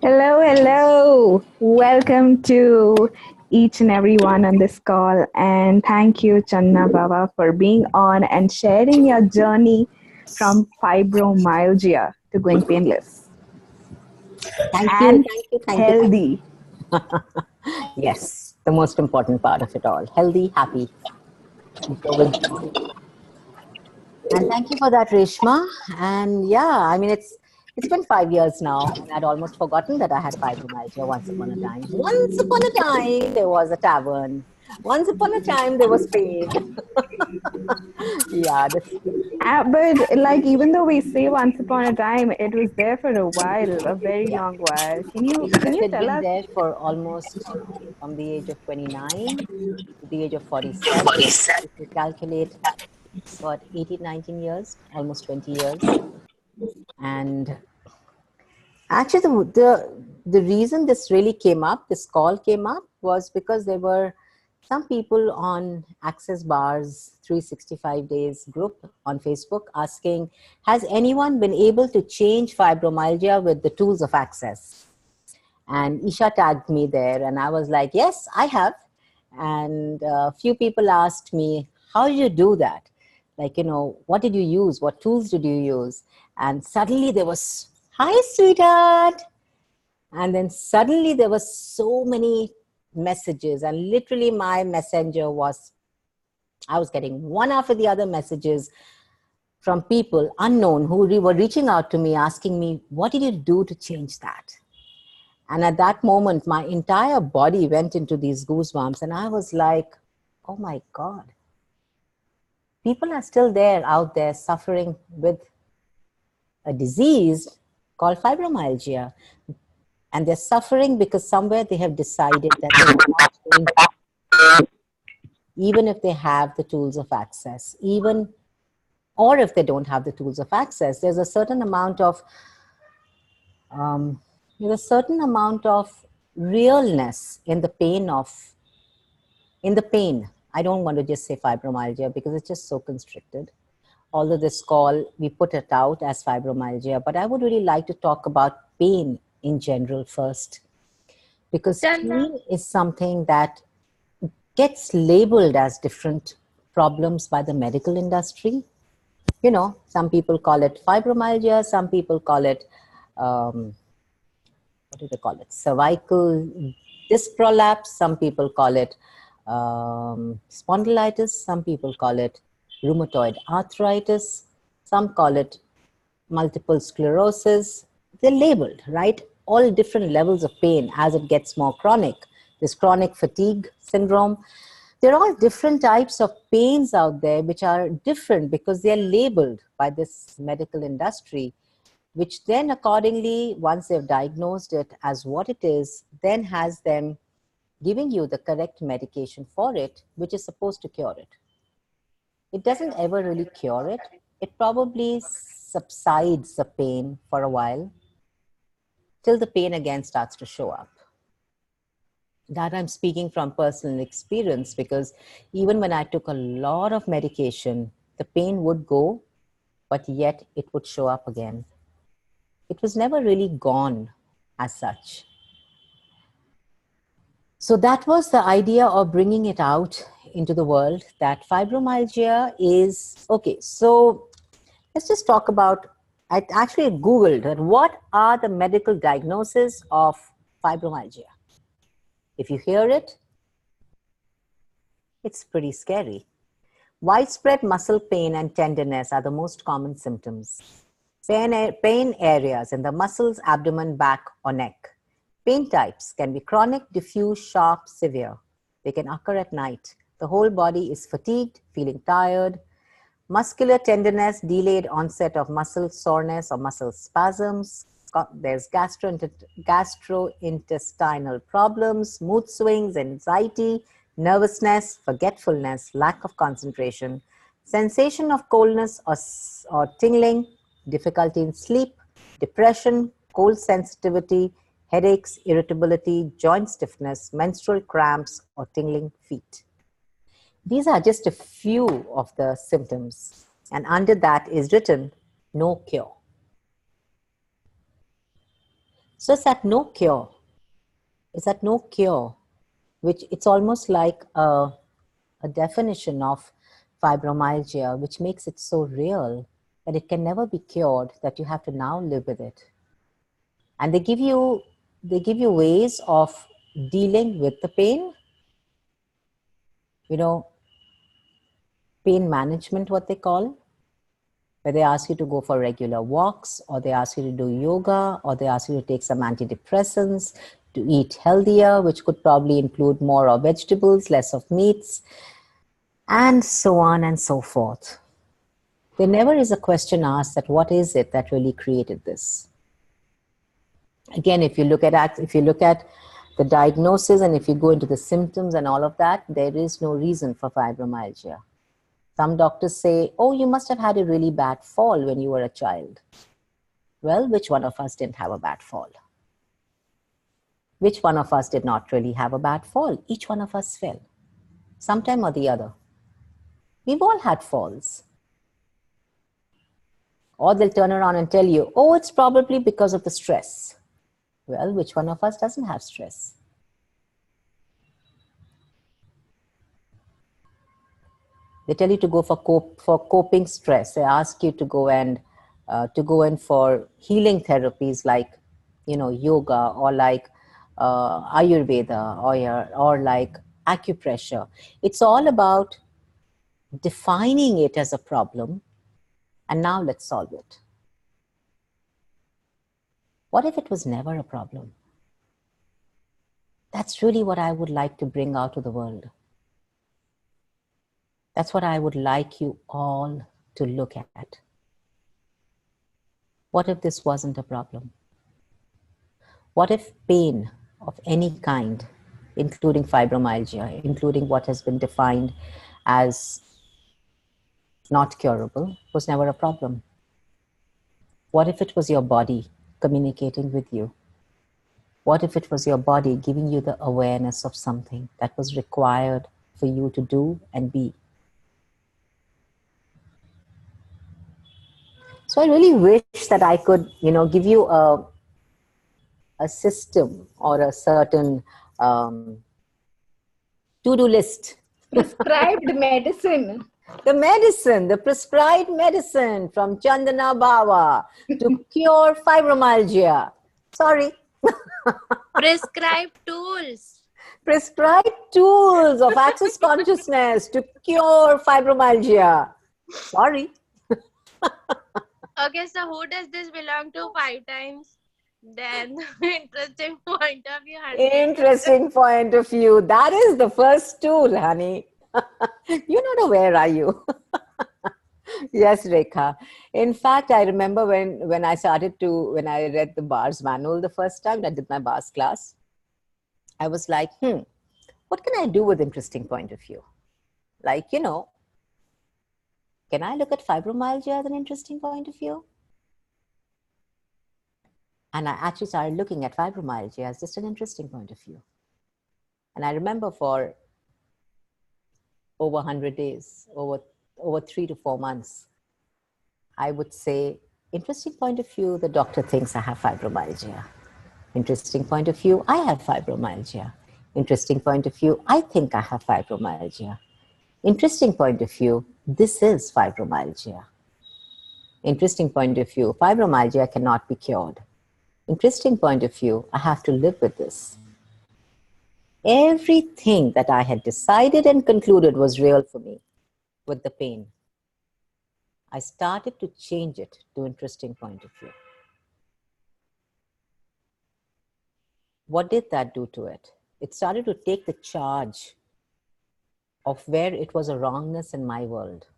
Hello, hello. Welcome to each and everyone on this call. And thank you, Chandana Bawa, for being on and sharing your journey from fibromyalgia to going painless Thank you, and thank you, thank you, thank healthy. you. Yes, the most important part of it all. Healthy, happy. Go with joy. And thank you for that, Reshma. And yeah, I mean, it's been 5 years now, and I'd almost forgotten that I had fibromyalgia once upon a time. Once upon a time, there was a tavern. Once upon a time, there was pain. Yeah, this, But like, even though we say once upon a time, it was there for a while, a very yeah. long while. Can you It can you had tell been us? there for almost from the age of 29 to the age of 47. If you calculate, what, 18, 19 years, almost 20 years. And actually, the reason this really came up, this call came up, was because there were some people on Access Bar's 365 Days group on Facebook asking, has anyone been able to change fibromyalgia with the tools of Access? And Isha tagged me there, and I was like, yes, I have. And a few people asked me, how did you do that? Like, what did you use? What tools did you use? And suddenly there was, hi, sweetheart. And then suddenly there was so many messages, and literally my messenger was, I was getting one after the other messages from people unknown who were reaching out to me asking me, what did you do to change that? And at that moment, my entire body went into these goosebumps. And I was like, oh my God, people are still there out there suffering with a disease called fibromyalgia. And they're suffering because somewhere they have decided that they're not going to, even if they have the tools of access, even, or if they don't have the tools of access, there's a certain amount of there's a certain amount of realness in the pain of, in the pain. I don't want to just say fibromyalgia because it's just so constricted. Although this call, we put it out as fibromyalgia, but I would really like to talk about pain in general first. Because pain is something that gets labeled as different problems by the medical industry. Some people call it fibromyalgia, some people call it what do they call it? Cervical disc prolapse. Some people call it spondylitis. Some people call it rheumatoid arthritis. Some call it multiple sclerosis. They're labeled, right? All different levels of pain as it gets more chronic. This chronic fatigue syndrome. There are all different types of pains out there which are different because they're labeled by this medical industry, which then accordingly, once they've diagnosed it as what it is, then has them giving you the correct medication for it, which is supposed to cure it. It doesn't ever really cure it. It probably subsides the pain for a while till the pain again starts to show up. That I'm speaking from personal experience because even when I took a lot of medication, the pain would go, but yet it would show up again. It was never really gone as such. So that was the idea of bringing it out into the world, that fibromyalgia is, okay, so let's just talk about, I actually Googled that what are the medical diagnoses of fibromyalgia. If you hear it, it's pretty scary. Widespread muscle pain and tenderness are the most common symptoms. Pain areas in the muscles, abdomen, back, or neck. Pain types can be chronic, diffuse, sharp, severe. They can occur at night. The whole body is fatigued, feeling tired. Muscular tenderness, delayed onset of muscle soreness or muscle spasms. There's gastrointestinal problems, mood swings, anxiety, nervousness, forgetfulness, lack of concentration, sensation of coldness or tingling, difficulty in sleep, depression, cold sensitivity, headaches, irritability, joint stiffness, menstrual cramps, or tingling feet. These are just a few of the symptoms, and under that is written, no cure. So it's at no cure. It's at no cure, which it's almost like a definition of fibromyalgia, which makes it so real that it can never be cured, that you have to now live with it. And they give you ways of dealing with the pain, you know, pain management, what they call, where they ask you to go for regular walks, or they ask you to do yoga, or they ask you to take some antidepressants, to eat healthier, which could probably include more of vegetables, less of meats, and so on and so forth. There never is a question asked that what is it that really created this? Again, if you look at the diagnosis and if you go into the symptoms and all of that, there is no reason for fibromyalgia. Some doctors say, oh, you must have had a really bad fall when you were a child. Well, which one of us didn't have a bad fall? Which one of us did not really have a bad fall? Each one of us fell, sometime or the other. We've all had falls. Or they'll turn around and tell you, oh, it's probably because of the stress. Well, which one of us doesn't have stress? They tell you to go for coping stress. They ask you to go in for healing therapies like, yoga, or like Ayurveda, or like acupressure. It's all about defining it as a problem, and now let's solve it. What if it was never a problem? That's really what I would like to bring out to the world. That's what I would like you all to look at. What if this wasn't a problem? What if pain of any kind, including fibromyalgia, including what has been defined as not curable, was never a problem? What if it was your body communicating with you? What if it was your body giving you the awareness of something that was required for you to do and be? So I really wish that I could, give you a system or a certain to-do list. Prescribed medicine. The prescribed medicine from Chandana Bawa to cure fibromyalgia. Sorry. Prescribed tools. Prescribed tools of access consciousness to cure fibromyalgia. Sorry. Okay, so who does this belong to 5 times? Then interesting point of view. 100%. Interesting point of view. That is the first tool, honey. You're not aware, are you? Yes, Rekha. In fact, I remember when I read the bars manual the first time, I did my bars class, I was like, what can I do with interesting point of view? Like, can I look at fibromyalgia as an interesting point of view? And I actually started looking at fibromyalgia as just an interesting point of view. And I remember for over 100 days, over 3 to 4 months, I would say, interesting point of view, the doctor thinks I have fibromyalgia. Interesting point of view, I have fibromyalgia. Interesting point of view, I think I have fibromyalgia. Interesting point of view, this is fibromyalgia. Interesting point of view, fibromyalgia cannot be cured. Interesting point of view, I have to live with this. Everything that I had decided and concluded was real for me with the pain. I started to change it to interesting point of view. What did that do to it? It started to take the charge of where it was a wrongness in my world.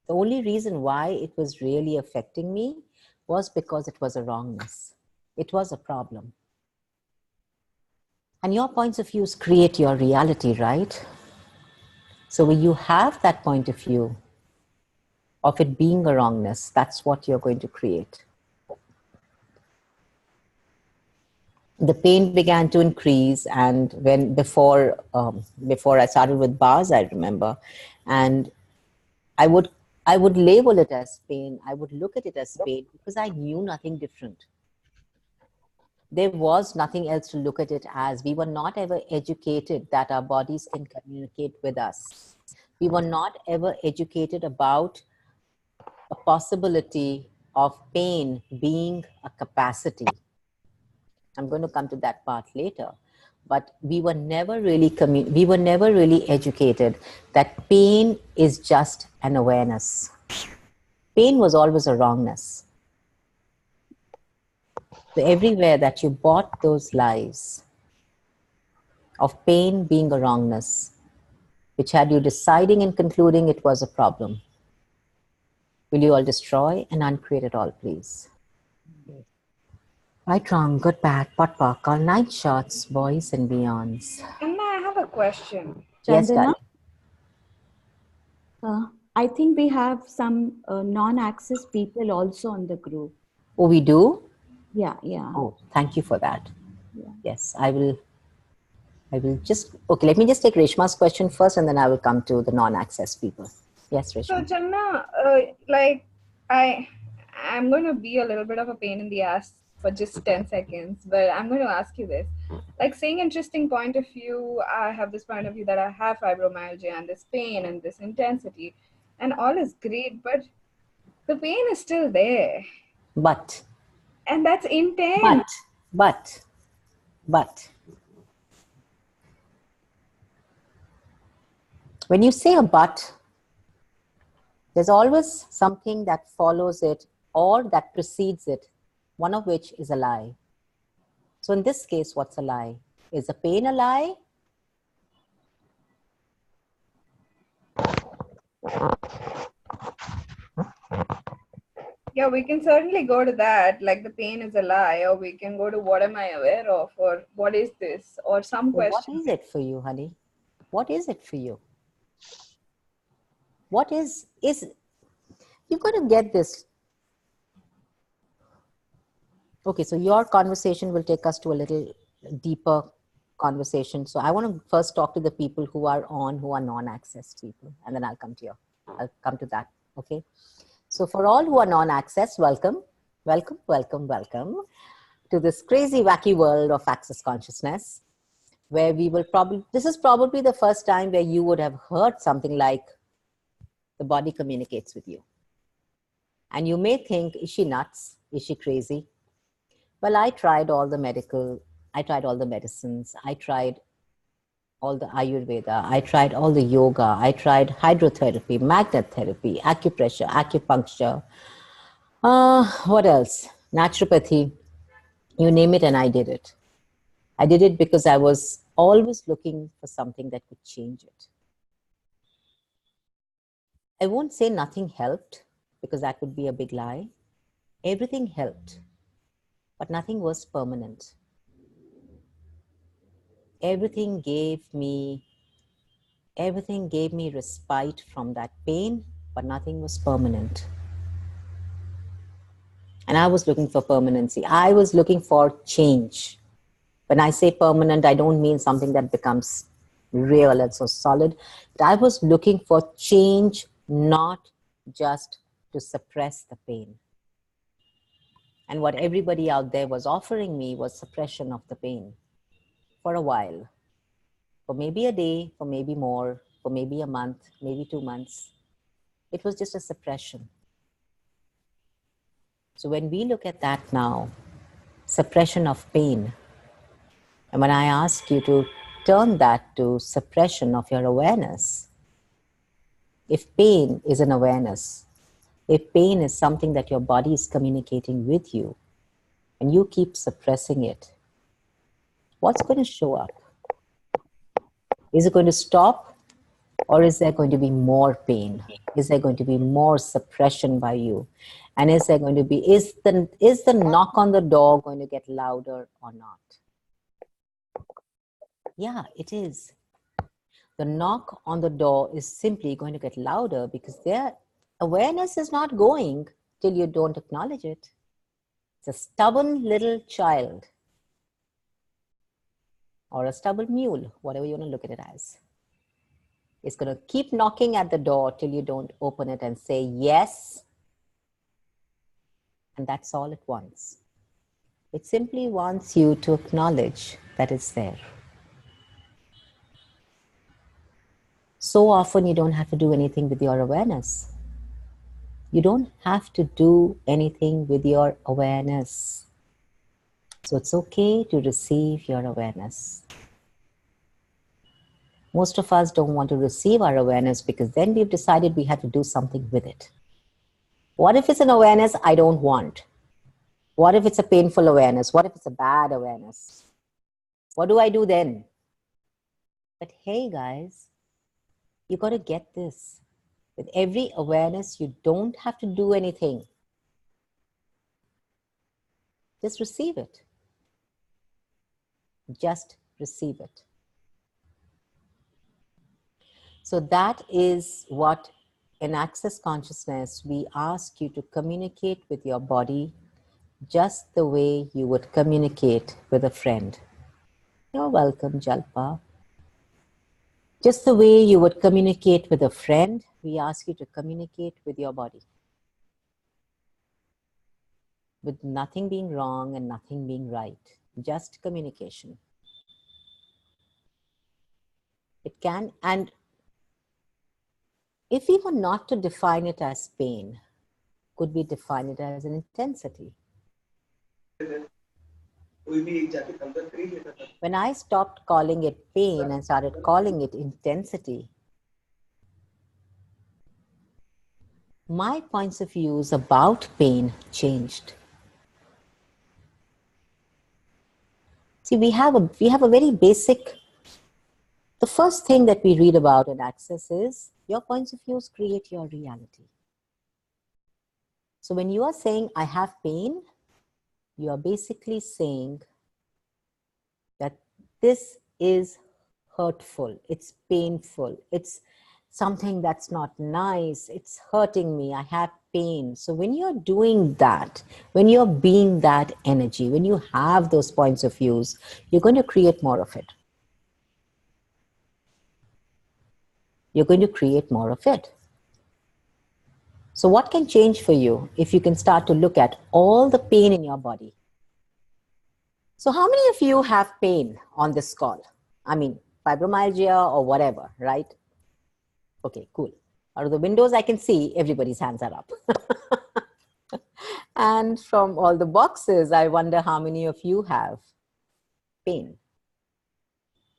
The only reason why it was really affecting me was because it was a wrongness. It was a problem. And your points of views create your reality, right? So when you have that point of view of it being a wrongness, that's what you're going to create. The pain began to increase, and before I started with bars, I remember, and I would label it as pain. I would look at it as pain because I knew nothing different. There was nothing else to look at it as. We were not ever educated that our bodies can communicate with us. We were not ever educated about a possibility of pain being a capacity. I'm going to come to that part later. But we were never really educated that pain is just an awareness. Pain was always a wrongness. So everywhere that you bought those lies of pain being a wrongness, which had you deciding and concluding it was a problem, will you all destroy and uncreate it all, please? Right, wrong, good, bad, pot, pock, all night shots, boys and beyonds. Anna, I have a question. Yes, Chandana, darling. I think we have some non-access people also on the group. Oh, we do? Yeah, yeah. Oh, thank you for that. Yeah. Yes, I will just, okay, let me just take Reshma's question first and then I will come to the non-access people. Yes, So, Reshma. Channa, I'm going to be a little bit of a pain in the ass for just 10 seconds, but I'm going to ask you this. Like, saying interesting point of view, I have this point of view that I have fibromyalgia and this pain and this intensity, and all is great, but the pain is still there. But. And that's intense. But. When you say a but, there's always something that follows it or that precedes it, one of which is a lie. So in this case, what's a lie? Is the pain a lie? Yeah, we can certainly go to that, like the pain is a lie, or we can go to what am I aware of, or what is this, or some Well, question. what is it for you, honey? What is it for you? What is you've got to get this. Okay, so your conversation will take us to a little deeper conversation. So I want to first talk to the people who are non-access people, and then I'll come to that. Okay. So for all who are non-access, welcome to this crazy, wacky world of access consciousness, where we will this is probably the first time where you would have heard something like the body communicates with you. And you may think, is she nuts? Is she crazy? Well, I tried all the medicines, I tried all the Ayurveda, I tried all the yoga, I tried hydrotherapy, magnet therapy, acupressure, acupuncture, what else? Naturopathy, you name it, and I did it. I did it because I was always looking for something that could change it. I won't say nothing helped, because that would be a big lie. Everything helped, but nothing was permanent. Everything gave me respite from that pain, but nothing was permanent. And I was looking for permanency. I was looking for change. When I say permanent, I don't mean something that becomes real and so solid. But I was looking for change, not just to suppress the pain. And what everybody out there was offering me was suppression of the pain for a while. For maybe a day, for maybe more, for maybe a month, maybe 2 months. It was just a suppression. So when we look at that now, suppression of pain, and when I ask you to turn that to suppression of your awareness, if pain is an awareness, if pain is something that your body is communicating with you, and you keep suppressing it, what's going to show up? Is it going to stop, or is there going to be more pain? Is there going to be more suppression by you? And is there going to be, is the knock on the door going to get louder or not? Yeah, it is. The knock on the door is simply going to get louder because their awareness is not going till you don't acknowledge it. It's a stubborn little child or a stubborn mule, whatever you want to look at it as. It's going to keep knocking at the door till you don't open it and say yes. And that's all it wants. It simply wants you to acknowledge that it's there. So often you don't have to do anything with your awareness. You don't have to do anything with your awareness. So it's okay to receive your awareness. Most of us don't want to receive our awareness because then we've decided we have to do something with it. What if it's an awareness I don't want? What if it's a painful awareness? What if it's a bad awareness? What do I do then? But hey guys, you got to get this. With every awareness, you don't have to do anything. Just receive it. Just receive it. So that is what in Access Consciousness, we ask you to communicate with your body just the way you would communicate with a friend. You're welcome, Jalpa. Just the way you would communicate with a friend, we ask you to communicate with your body. With nothing being wrong and nothing being right. Just communication. It can, and if we were not to define it as pain, could we define it as an intensity? When I stopped calling it pain and started calling it intensity, my points of views about pain changed. See, we have a very basic, the first thing that we read about in Access is your points of views create your reality. So when you are saying, I have pain, you are basically saying that this is hurtful, it's painful, it's something that's not nice, it's hurting me, I have pain. So when you're doing that, when you're being that energy, when you have those points of views, you're going to create more of it. You're going to create more of it. So what can change for you if you can start to look at all the pain in your body? So how many of you have pain on this call? I mean, fibromyalgia or whatever, right? Okay, cool. Out of the windows, I can see everybody's hands are up. And from all the boxes, I wonder how many of you have pain.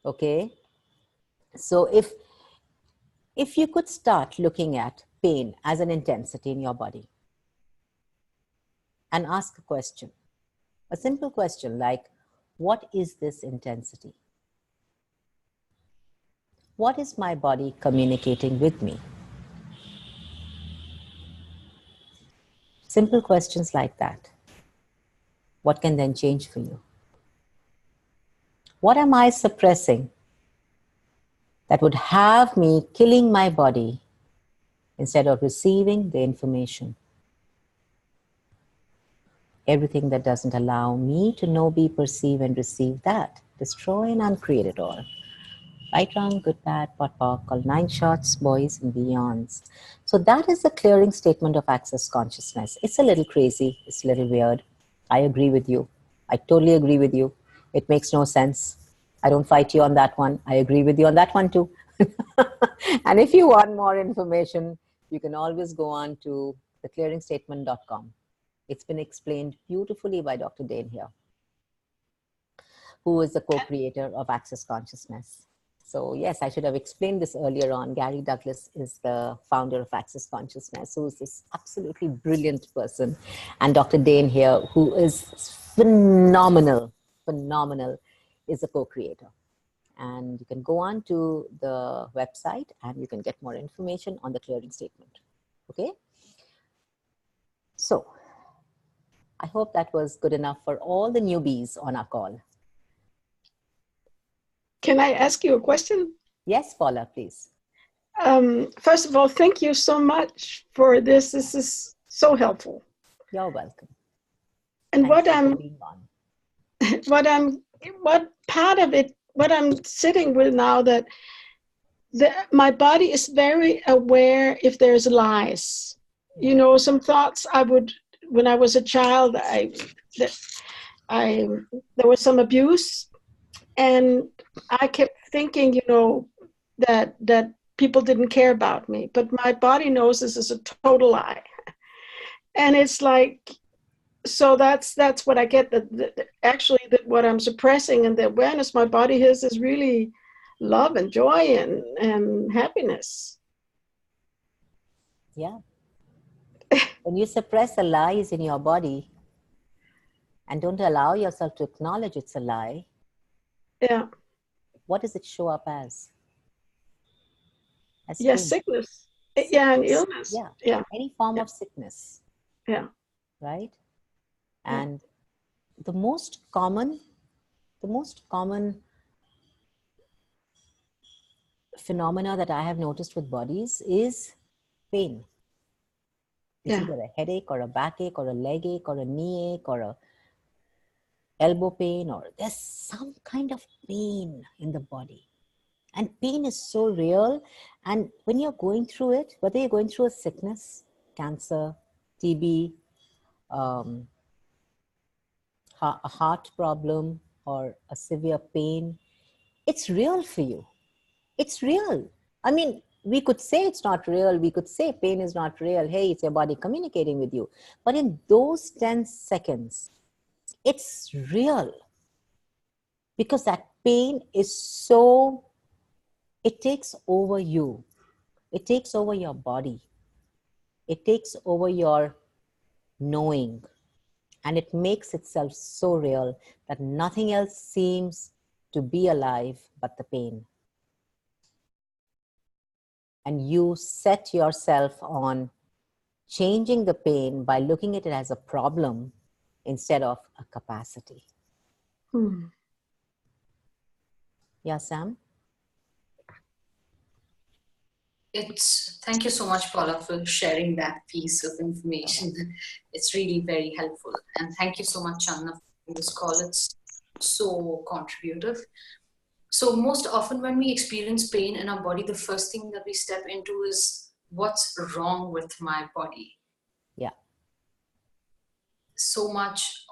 Okay. So if you could start looking at pain as an intensity in your body and ask a question, a simple question like, what is this intensity? What is my body communicating with me? Simple questions like that. What can then change for you? What am I suppressing that would have me killing my body instead of receiving the information? Everything that doesn't allow me to know, be, perceive, and receive that. Destroy and uncreate it all. Right, wrong, good, bad, pot, pock, all 9 shots, boys and beyonds. So that is the clearing statement of Access Consciousness. It's a little crazy. It's a little weird. I agree with you. I totally agree with you. It makes no sense. I don't fight you on that one. I agree with you on that one too. And if you want more information, you can always go on to theclearingstatement.com. It's been explained beautifully by Dr. Dane here, who is the co-creator of Access Consciousness. So yes, I should have explained this earlier on. Gary Douglas is the founder of Access Consciousness, who is this absolutely brilliant person. And Dr. Dane here, who is phenomenal, is the co-creator. And you can go on to the website and you can get more information on the clearing statement. Okay? So I hope that was good enough for all the newbies on our call. Can I ask you a question? Yes, Paula, please. First of all, thank you so much for this. This is so helpful. You're welcome. And Thanks for being on. what part of it, what I'm sitting with now, that my body is very aware if there's lies. You know, some thoughts I would, when I was a child, there was some abuse, and I kept thinking, you know, that people didn't care about me, but my body knows this is a total lie. And it's like, so that's what I get, actually that what I'm suppressing and the awareness my body has is really love and joy and happiness. Yeah. When you suppress the lies in your body and don't allow yourself to acknowledge it's a lie, Yeah. what does it show up as? As Yes, pain. sickness. Yeah, and illness. Yeah. Yeah. Any form of sickness. Yeah. Right? And the most common phenomena that I have noticed with bodies is pain. It's either a headache or a backache or a leg ache or a knee ache or a elbow pain, or there's some kind of pain in the body. And pain is so real. And when you're going through it, whether you're going through a sickness, cancer, TB, a heart problem, or a severe pain, it's real for you. It's real. I mean, we could say it's not real. We could say pain is not real. Hey, it's your body communicating with you. But in those 10 seconds, it's real. Because that pain is so, it takes over you. It takes over your body. It takes over your knowing. And it makes itself so real that nothing else seems to be alive but the pain. And you set yourself on changing the pain by looking at it as a problem instead of a capacity. Yeah, Sam? Thank you so much, Paula, for sharing that piece of information. It's really very helpful. And thank you so much, Chandana, for this call. It's so contributive. So most often when we experience pain in our body, the first thing that we step into is what's wrong with my body? Yeah. So much.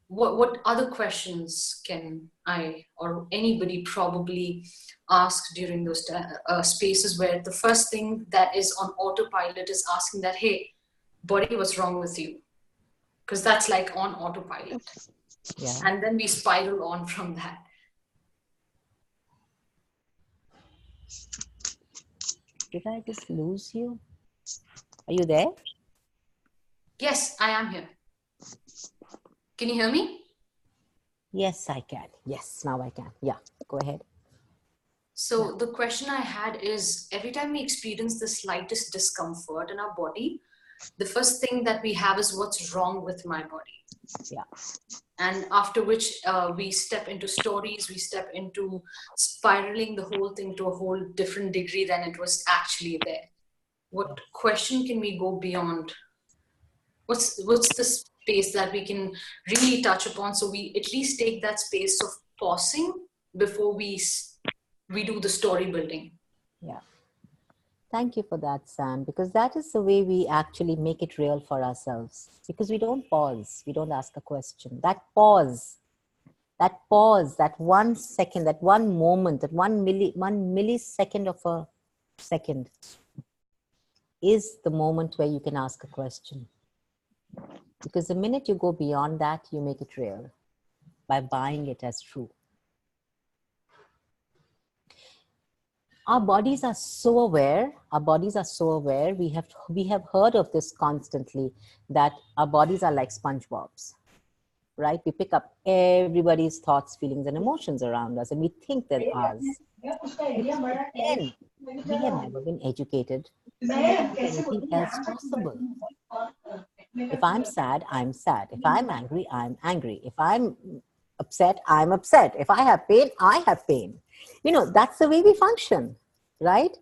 What other questions can I or anybody probably ask during those spaces where the first thing that is on autopilot is asking that, hey, body, what's wrong with you? Because that's like on autopilot. Yeah. And then we spiral on from that. Did I just lose you? Are you there? Yes, I am here. Can you hear me? Yes, I can. Yes, now I can. Yeah, go ahead. So the question I had is, every time we experience the slightest discomfort in our body, the first thing that we have is what's wrong with my body. Yeah. And after which we step into stories, we step into spiraling the whole thing to a whole different degree than it was actually there. What question can we go beyond? What's the space that we can really touch upon, so we at least take that space of pausing before we do the story building? Yeah. Thank you for that, Sam, because that is the way we actually make it real for ourselves. Because we don't pause, we don't ask a question. That pause, that 1 second, that one moment, that one millisecond of a second is the moment where you can ask a question. Because the minute you go beyond that, you make it real by buying it as true. Our bodies are so aware. We have heard of this constantly, that our bodies are like SpongeBobs, right? We pick up everybody's thoughts, feelings, and emotions around us, and we think they're ours. Again, we have never been educated to make anything else possible. If I'm sad, I'm sad. If I'm angry, I'm angry. If I'm upset, I'm upset. If I have pain, I have pain. You know, that's the way we function, right?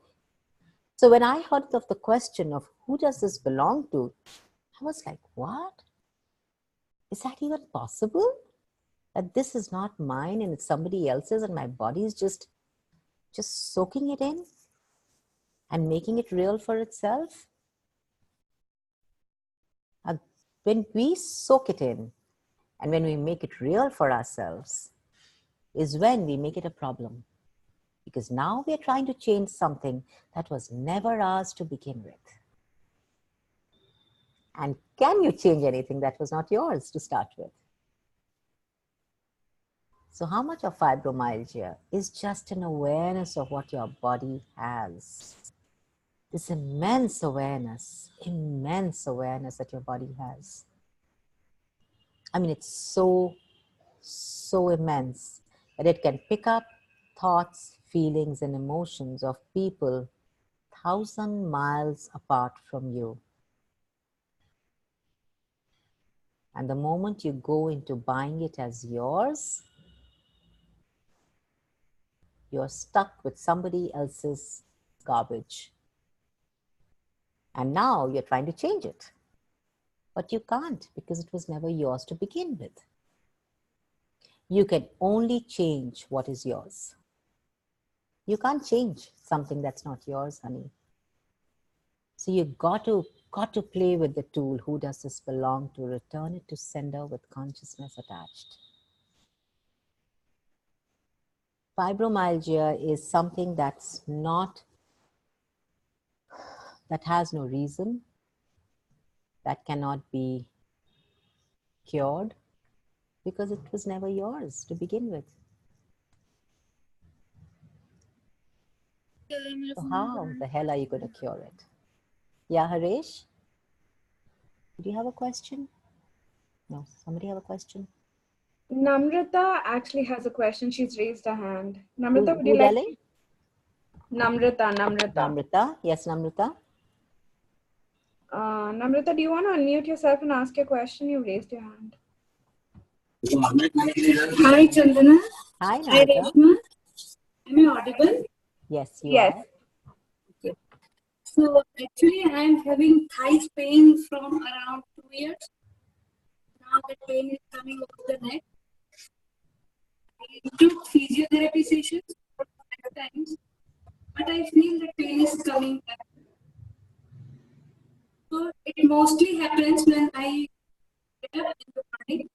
So when I heard of the question of who does this belong to, I was like, what? Is that even possible? That this is not mine and it's somebody else's, and my body is just soaking it in and making it real for itself? And when we soak it in, And when we make it real for ourselves is when we make it a problem. Because now we are trying to change something that was never ours to begin with. And can you change anything that was not yours to start with? So how much of fibromyalgia is just an awareness of what your body has? This immense awareness that your body has. I mean, it's so immense that it can pick up thoughts, feelings, and emotions of people 1,000 miles apart from you. And the moment you go into buying it as yours, you're stuck with somebody else's garbage. And now you're trying to change it. But you can't, because it was never yours to begin with. You can only change what is yours. You can't change something that's not yours, honey. So you got to play with the tool, who does this belong to, return it to sender with consciousness attached. Fibromyalgia is something that has no reason, that cannot be cured, because it was never yours to begin with. So how the hell are you going to cure it? Yeah, Harish? Do you have a question? No, somebody have a question? Namrata actually has a question. She's raised her hand. Namrata, would Who, you like? darling? Namrata. Namrata. Yes, Namrata. Namrata, do you want to unmute yourself and ask your question? You raised your hand. Hi, Chandana. Hi, Hi, Namrata. Reshma. Am I audible? Yes, you Yes. are. Okay. So, actually, I am having thigh pain from around 2 years. Now the pain is coming over the neck. I took physiotherapy sessions for 5 times, but I feel the pain is coming back. So, it mostly happens when I get up in the morning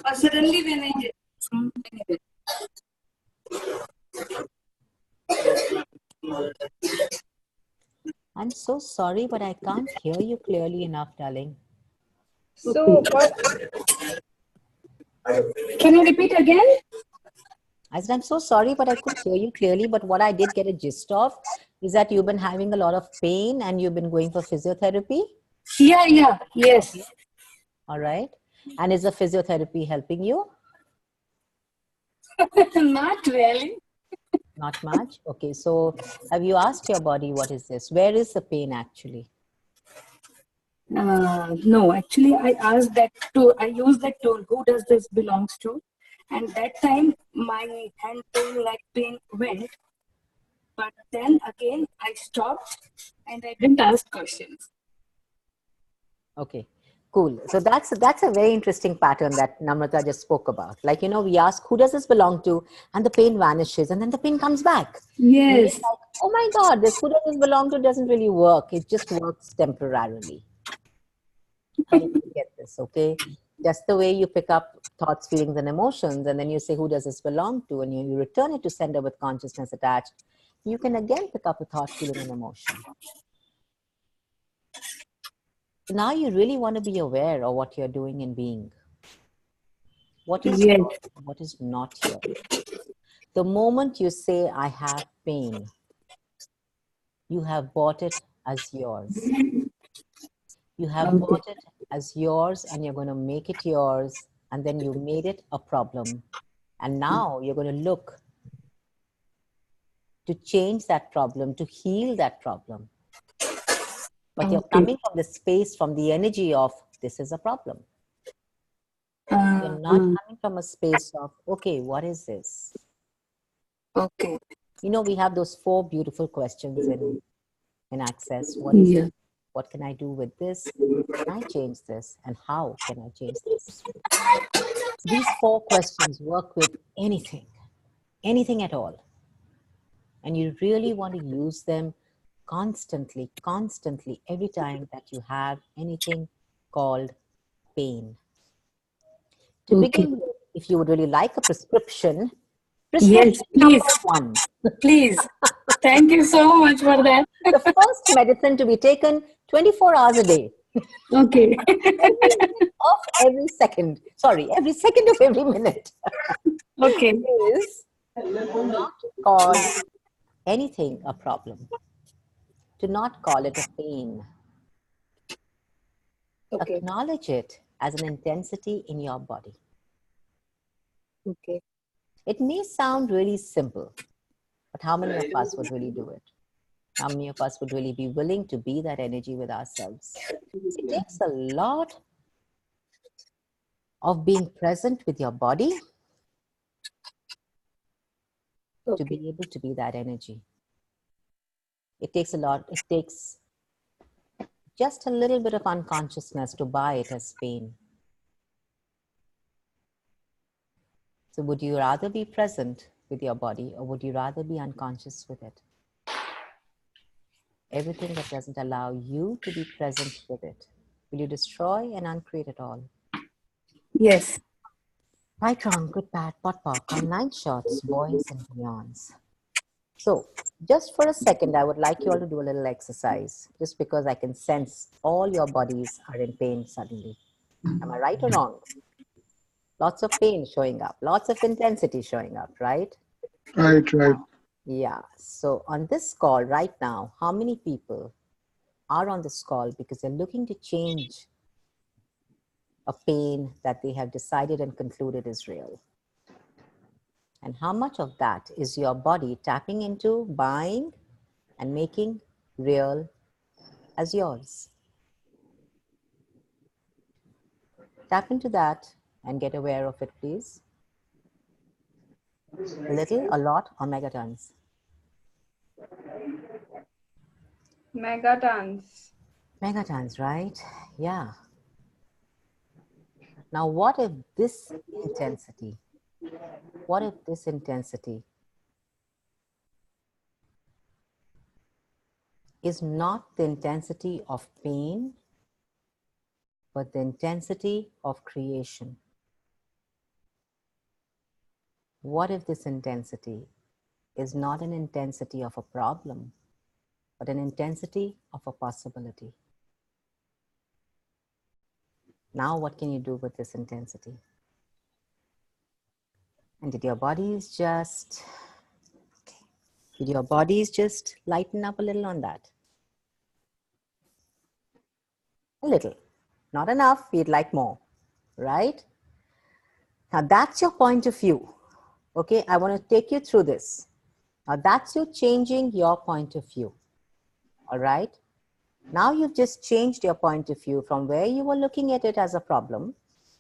or suddenly when I get from anywhere. I'm so sorry, but I can't hear you clearly enough, darling. So what? Can I repeat again? I said, I'm so sorry, but I could hear you clearly. But what I did get a gist of is that you've been having a lot of pain and you've been going for physiotherapy. Yeah, yes. All right. And is the physiotherapy helping you? Not really. Not much. Okay. So have you asked your body, what is this? Where is the pain actually? No, actually, I asked that tool. I used that tool. Who does this belongs to? And that time, my hand pain, leg pain went. But then again, I stopped and I didn't ask questions. Okay. Cool. So that's a very interesting pattern that Namrata just spoke about. Like, you know, we ask, who does this belong to? And the pain vanishes and then the pain comes back. Yes. It's like, oh my God, this who does this belong to doesn't really work. It just works temporarily. Honey, get this, okay? Just the way you pick up thoughts, feelings, and emotions, and then you say, who does this belong to? And you return it to sender with consciousness attached. You can again pick up a thought, feeling, and emotion. So now you really want to be aware of what you're doing and being. What is Yes. yours, what is not yours. The moment you say, I have pain, you have bought it as yours. You have bought it as yours and you're going to make it yours, and then you made it a problem. And now you're going to look to change that problem, to heal that problem. But you're coming from the space, from the energy of, this is a problem. You're not coming from a space of, okay, what is this? Okay. You know, we have those 4 beautiful questions in Access. What is it? What can I do with this? Can I change this? And how can I change this? These 4 questions work with anything at all. And you really want to use them constantly, every time that you have anything called pain. To Okay. begin with, if you would really like a prescription, Yes, prescription please, number 1. please. Thank you so much for that. The first medicine to be taken 24 hours a day. Okay. Every minute of every second. Sorry, every second of every minute. Okay. Is to not call anything a problem. To not call it a pain. Okay. Acknowledge it as an intensity in your body. Okay. It may sound really simple, but how many of us would really do it? How many of us would really be willing to be that energy with ourselves? It takes a lot of being present with your body to be able to be that energy. It takes a lot. It takes just a little bit of unconsciousness to buy it as pain. So would you rather be present with your body, or would you rather be unconscious with it? Everything that doesn't allow you to be present with it, will you destroy and uncreate it all? Yes. Right, wrong, good, bad, pot, pock, online shots, boys and beyonds. So just for a second, I would like you all to do a little exercise, just because I can sense all your bodies are in pain suddenly. Am I right or wrong? Lots of pain showing up, lots of intensity showing up, right? Right, right. Yeah. So on this call right now, how many people are on this call because they're looking to change a pain that they have decided and concluded is real? And how much of that is your body tapping into, buying, and making real as yours? Tap into that and get aware of it, please. A little, a lot, or megatons? Megatons. Megatons, right? Yeah. Now, what if this intensity is not the intensity of pain, but the intensity of creation? What if this intensity is not an intensity of a problem, but an intensity of a possibility? Now, what can you do with this intensity? And did your bodies just lighten up a little on that? A little, not enough, we'd like more, right? Now that's your point of view. Okay, I want to take you through this. Now that's you changing your point of view. All right. Now you've just changed your point of view from where you were looking at it as a problem,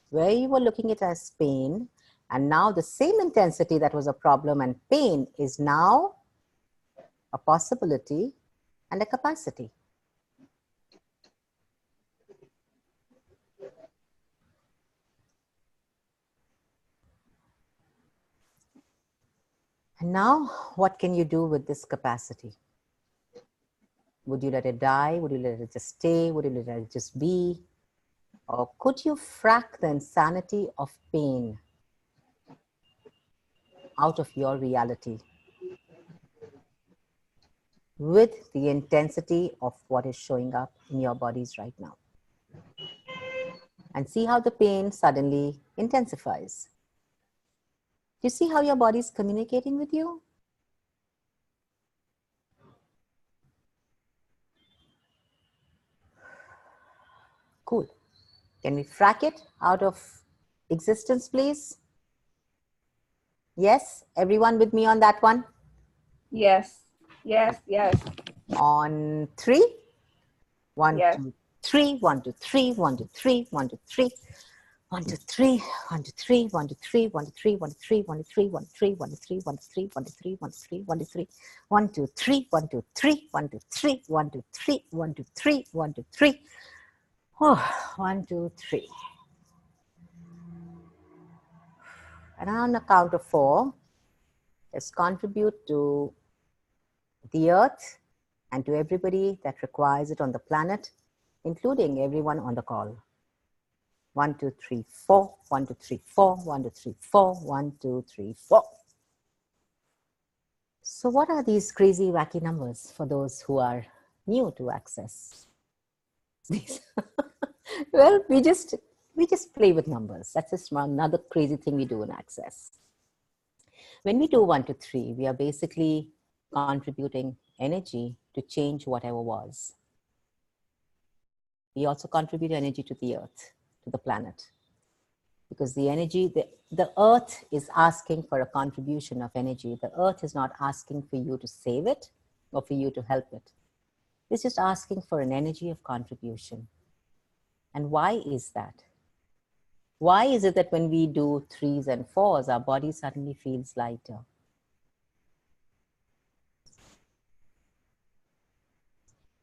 where you were looking at it as pain, and now the same intensity that was a problem and pain is now a possibility and a capacity. And now what can you do with this capacity? Would you let it die? Would you let it just stay? Would you let it just be? Or could you frack the insanity of pain out of your reality with the intensity of what is showing up in your bodies right now? And see how the pain suddenly intensifies. Do you see how your body is communicating with you? Cool. Can we frack it out of existence, please? Yes, everyone with me on that one? Yes. Yes. Yes. On 3. 1, Yes. 2, 3, 1, 2, 3, 1, 2, 3, 1, 2, 3. 1, 2, 3, 1, 2, 3, 1, 2, 3, 1, 2, 3, 1, 2, 3, 1, 2, 3, 1, 2, 3, 1, 2, 3, 1, 2, 3, 1, 2, 3, 1, 2, 3, 1, 2, 3, 1, 2, 3, 1, 2, 3, 1, 2, 3, 1, 2, 3, 1, 2, 3, 1, 2, 3. 1, 2, 3. And on the count of 4, let's contribute to the earth and to everybody that requires it on the planet, including everyone on the call. 1, 2, 3, 4, 1, 2, 3, 4, 1, 2, 3, 4, 1, 2, 3, 4. So what are these crazy, wacky numbers for those who are new to access these? Well, we just play with numbers. That's just another crazy thing we do in access. When we do 1, 2, 3, we are basically contributing energy to change whatever was. We also contribute energy to the earth, to the planet. Because the energy, the earth is asking for a contribution of energy. The earth is not asking for you to save it or for you to help it. It's just asking for an energy of contribution. And why is that? Why is it that when we do 3s and 4s, our body suddenly feels lighter?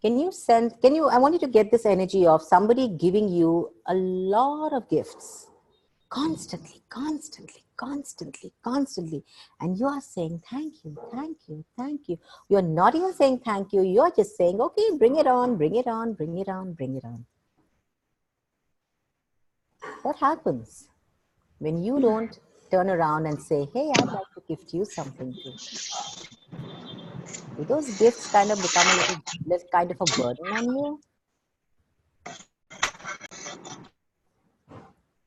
I want you to get this energy of somebody giving you a lot of gifts. Constantly, constantly, constantly, constantly. And you are saying, thank you, thank you, thank you. You're not even saying thank you. You're just saying, okay, bring it on, bring it on, bring it on, bring it on. What happens when you don't turn around and say, hey, I'd like to gift you something too? Do those gifts kind of become a little kind of a burden on you?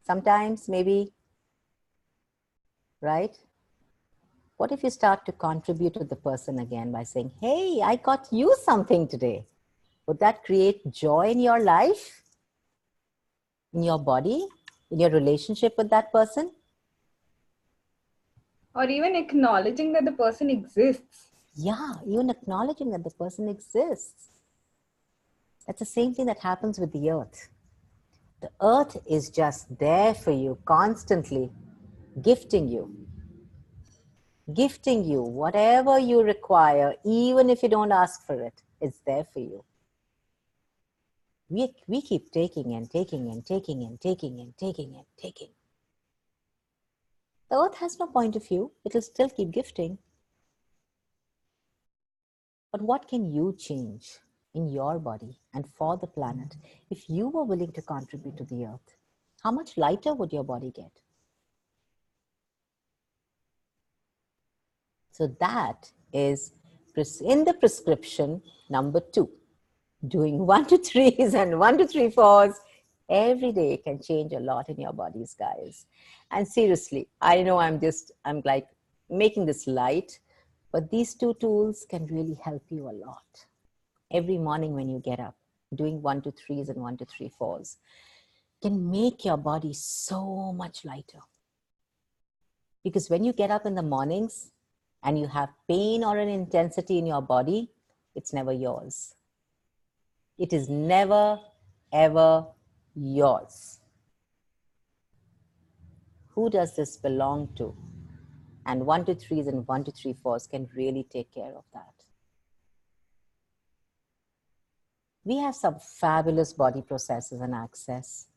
Sometimes maybe, right? What if you start to contribute to the person again by saying, hey, I got you something today? Would that create joy in your life, in your body, in your relationship with that person? Or even acknowledging that the person exists. Yeah, even acknowledging that the person exists. That's the same thing that happens with the earth. The earth is just there for you, constantly gifting you. Gifting you whatever you require, even if you don't ask for it, it's there for you. We keep taking and taking and taking and taking and taking and taking. The earth has no point of view. It will still keep gifting. But what can you change in your body and for the planet if you were willing to contribute to the earth? How much lighter would your body get? So that is in the prescription number 2. Doing 1, 2, 3s and 1, 2, 3, 4s every day can change a lot in your bodies, guys. And seriously, I know I'm like making this light, but these 2 tools can really help you a lot. Every morning when you get up, doing 1, 2, 3s and 1, 2, 3, 4s can make your body so much lighter. Because when you get up in the mornings and you have pain or an intensity in your body, it's never yours. It is never, ever yours. Who does this belong to? And 1, 2, 3s and 1, 2, 3, 4s can really take care of that. We have some fabulous body processes and access.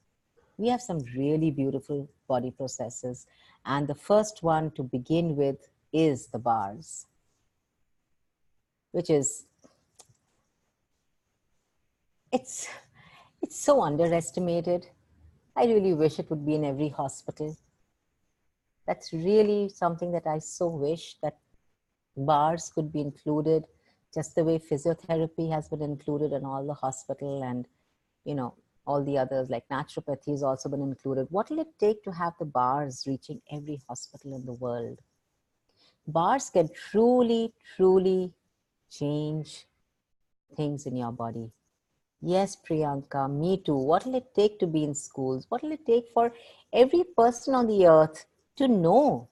We have some really beautiful body processes. And the first one to begin with is the bars, which is, it's so underestimated. I really wish it would be in every hospital. That's really something that I so wish that bars could be included, just the way physiotherapy has been included in all the hospital, and all the others like naturopathy has also been included. What will it take to have the bars reaching every hospital in the world? Bars can truly, truly change things in your body. Yes, Priyanka, me too. What will it take to be in schools? What will it take for every person on the earth to know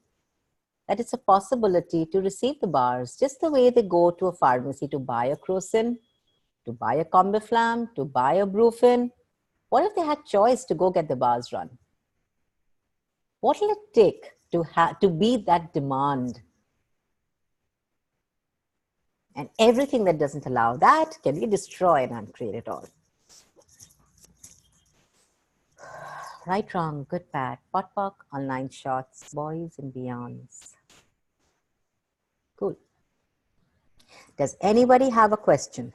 that it's a possibility to receive the bars, just the way they go to a pharmacy to buy a Crocin, to buy a Combiflam, to buy a Brufen? What if they had choice to go get the bars run? What will it take to be that demand? And everything that doesn't allow that can be destroyed and uncreate it all. Right, wrong, good, bad, pot pock, online shots, boys and beyonds. Cool. Does anybody have a question?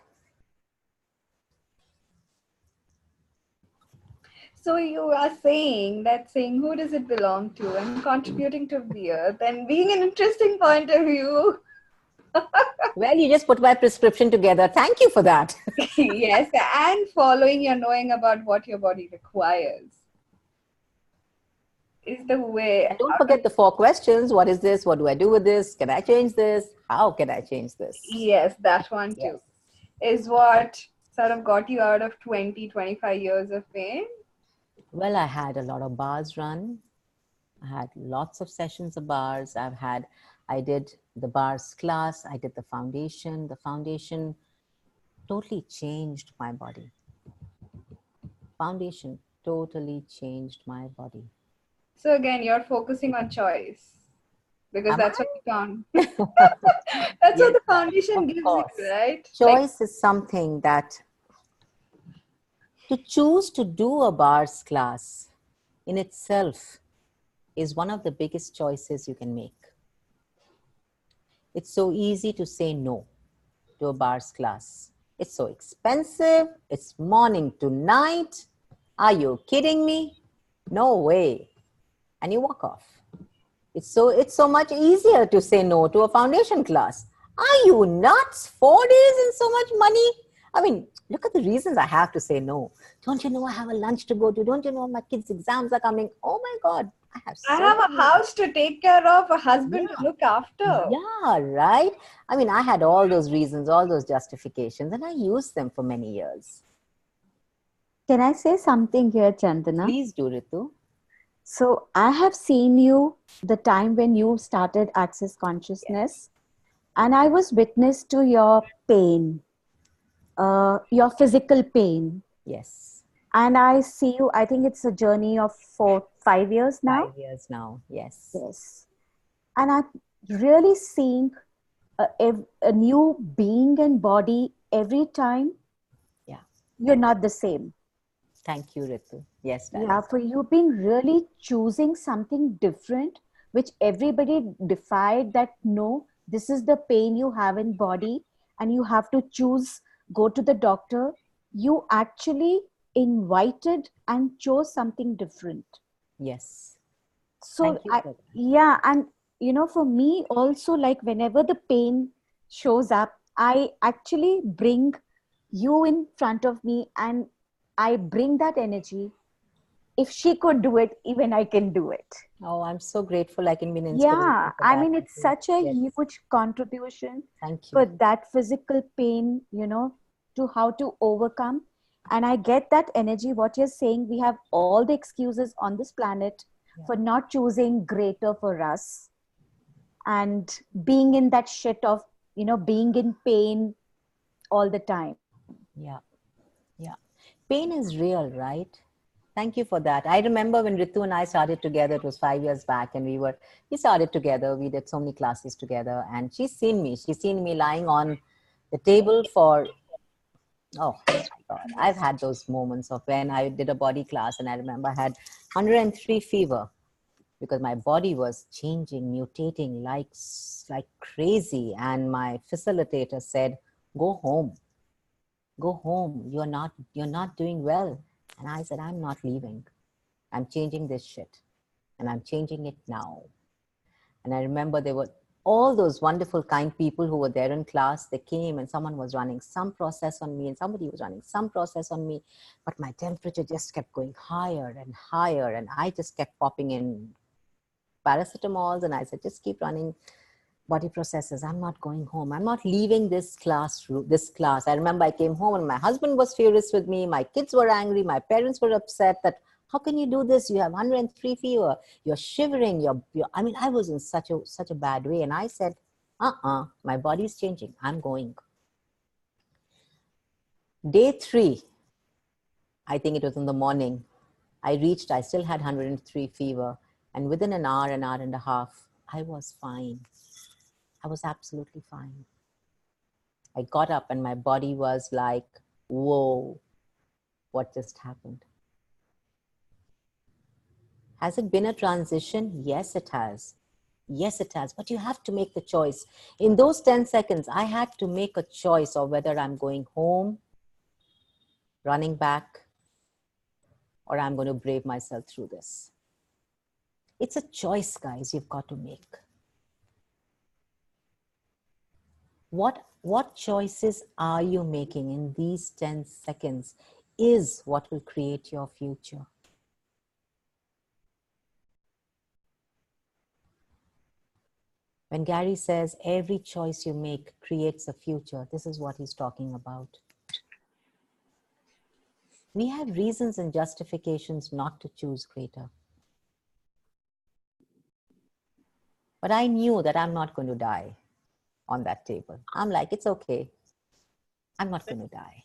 So you are saying that saying who does it belong to and contributing to the earth and being an interesting point of view. Well, you just put my prescription together. Thank you for that. Yes, and following your knowing about what your body requires is the way. And don't forget the 4 questions. What is this? What do I do with this? Can I change this? How can I change this? Yes, that one too. Yes. Is what sort of got you out of 20, 25 years of pain? Well, I had a lot of bars run. I had lots of sessions of bars. I did the bars class. I did the foundation. The foundation totally changed my body. Foundation totally changed my body. So again, you're focusing on choice because Am that's I? what you found. That's what Yes, the foundation of gives course. you, right? Choice is something that to choose to do a bars class in itself is one of the biggest choices you can make. It's so easy to say no to a bars class. It's so expensive. It's morning to night. Are you kidding me? No way. And you walk off. It's so much easier to say no to a foundation class. Are you nuts? 4 days and so much money? I mean, look at the reasons I have to say no. Don't you know I have a lunch to go to? Don't you know my kids' exams are coming? Oh my God. I have a house to take care of, a husband to look after. Yeah, right. I mean, I had all those reasons, all those justifications, and I used them for many years. Can I say something here, Chandana? Please do, Ritu. So I have seen you the time when you started Access Consciousness, and I was witness to your pain, your physical pain. Yes. And I see you, I think it's a journey of 5 years now. 5 years now, yes. Yes. And I'm really seeing a new being and body every time. Yeah. You're not the same. Thank you, Ritu. Yes, darling. Yeah, for you being really choosing something different, which everybody defied that no, this is the pain you have in body and you have to choose, go to the doctor. You actually invited and chose something different. Yes. So yeah, and you know, for me also, like whenever the pain shows up, I actually bring you in front of me and I bring that energy. If she could do it, even I can do it. Oh, I'm so grateful I can be an inspiration. Yeah, I mean, it's such a huge contribution. Thank you. For that physical pain, you know, to how to overcome. And I get that energy, what you're saying, we have all the excuses on this planet for not choosing greater for us and being in that shit of, you know, being in pain all the time. Yeah. Yeah. Pain is real, right? Thank you for that. I remember when Ritu and I started together, it was 5 years back, and we started together. We did so many classes together, and she's seen me lying on the table for, oh my God. I've had those moments of when I did a body class, and I remember I had 103 fever because my body was changing, mutating like crazy. And my facilitator said, go home, you're not doing well. And I said, I'm not leaving. I'm changing this shit. And I'm changing it now. And I remember there were all those wonderful, kind people who were there in class. They came and someone was running some process on me and somebody was running some process on me. But my temperature just kept going higher and higher. And I just kept popping in paracetamols. And I said, just keep running body processes. I'm not going home. I'm not leaving this class. I remember I came home and my husband was furious with me. My kids were angry. My parents were upset that, how can you do this? You have 103 fever. You're shivering. I mean, I was in such a bad way. And I said, my body's changing. I'm going. Day 3, I think it was in the morning, I still had 103 fever. And within an hour and a half, I was fine. I was absolutely fine. I got up and my body was like, whoa, what just happened? Has it been a transition? Yes, it has. Yes, it has. But you have to make the choice. In those 10 seconds, I had to make a choice of whether I'm going home, running back, or I'm going to brave myself through this. It's a choice, guys, you've got to make. What choices are you making in these 10 seconds is what will create your future. When Gary says every choice you make creates a future, this is what he's talking about. We have reasons and justifications not to choose greater. But I knew that I'm not going to die on that table. I'm like, it's okay. I'm not going to die.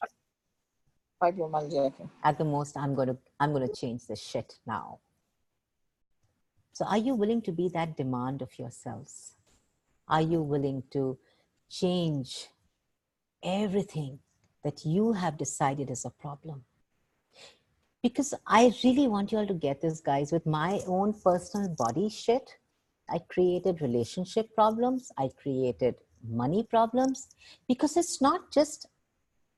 Fibromyalgia. At the most, I'm going to change this shit now. So are you willing to be that demand of yourselves? Are you willing to change everything that you have decided is a problem? Because I really want you all to get this, guys. With my own personal body shit, I created relationship problems. I created money problems, because it's not just,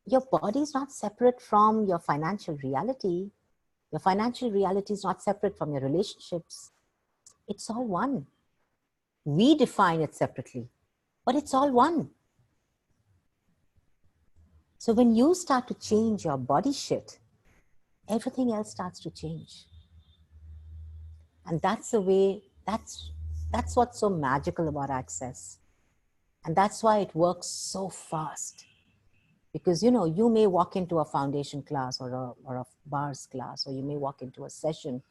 your body is not separate from your financial reality. Your financial reality is not separate from your relationships. It's all one. We define it separately, but it's all one. So when you start to change your body shit, everything else starts to change. And that's the way, that's what's so magical about Access. And that's why it works so fast. Because, you know, you may walk into a foundation class or a bars class, or you may walk into a session,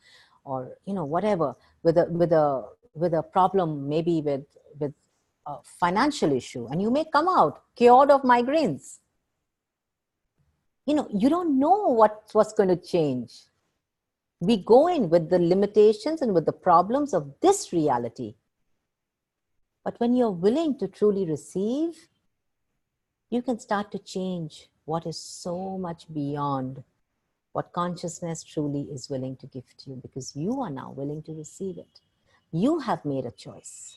or, you know, whatever, with a problem, maybe with a financial issue, and you may come out cured of migraines. You know, you don't know what's going to change. We go in with the limitations and with the problems of this reality. But when you're willing to truly receive, you can start to change what is so much beyond what consciousness truly is willing to give to you, because you are now willing to receive it. You have made a choice.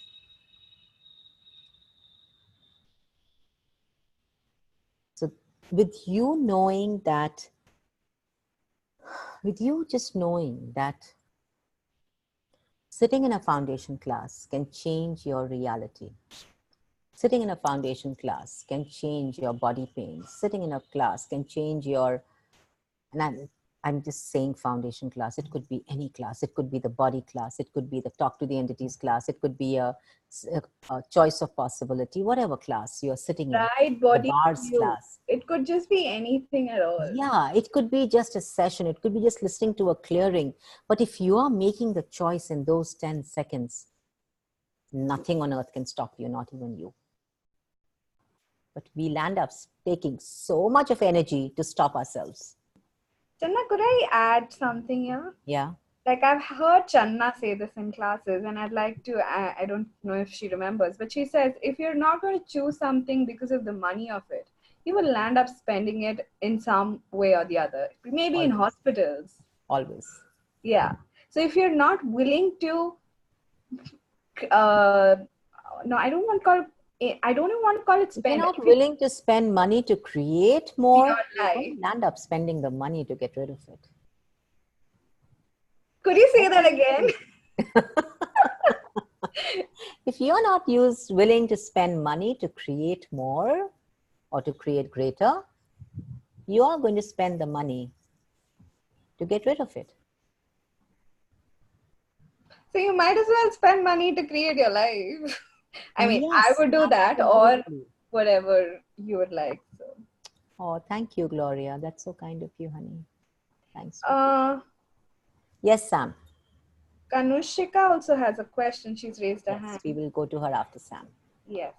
So with you knowing that, with you just knowing that sitting in a foundation class can change your reality. Sitting in a foundation class can change your body pain. Sitting in a class can change your, and I'm just saying foundation class. It could be any class. It could be the body class. It could be the talk to the entities class. It could be a choice of possibility, whatever class you're sitting in. Right, body the bars view. class. It could just be anything at all. Yeah, it could be just a session. It could be just listening to a clearing. But if you are making the choice in those 10 seconds, nothing on earth can stop you, not even you. But we land up taking so much of energy to stop ourselves. Channa, could I add something here? Yeah. Like, I've heard Channa say this in classes, and I'd like to, I don't know if she remembers, but she says, if you're not going to choose something because of the money of it, you will land up spending it in some way or the other. Maybe Always. in hospitals. Always. Yeah. So if you're not willing to, no, I don't want to call it, I don't even want to call it spend. If you're not willing to spend money to create more, Your you're life. going to land up spending the money to get rid of it. Could you say that again? If you're not willing to spend money to create more or to create greater, you are going to spend the money to get rid of it. So you might as well spend money to create your life. I mean, Yes, I would do that, or absolutely. whatever you would like. So. Oh, thank you, Gloria. That's so kind of you, honey. Thanks. Yes, Sam. Kanushika also has a question. She's raised her Yes, hand. we will go to her after Sam. Yes.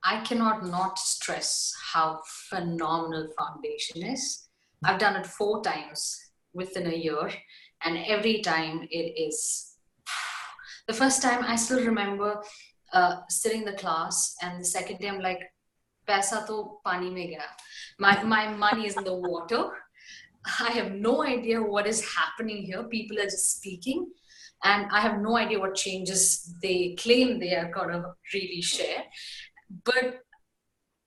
I cannot not stress how phenomenal foundation is. I've done it 4 times within a year, and every time it is. The first time I still remember sitting in the class, and the second day I'm like, "Paisa to pani mein gaya." My money is in the water. I have no idea what is happening here. People are just speaking, and I have no idea what changes they claim they are gonna really share. But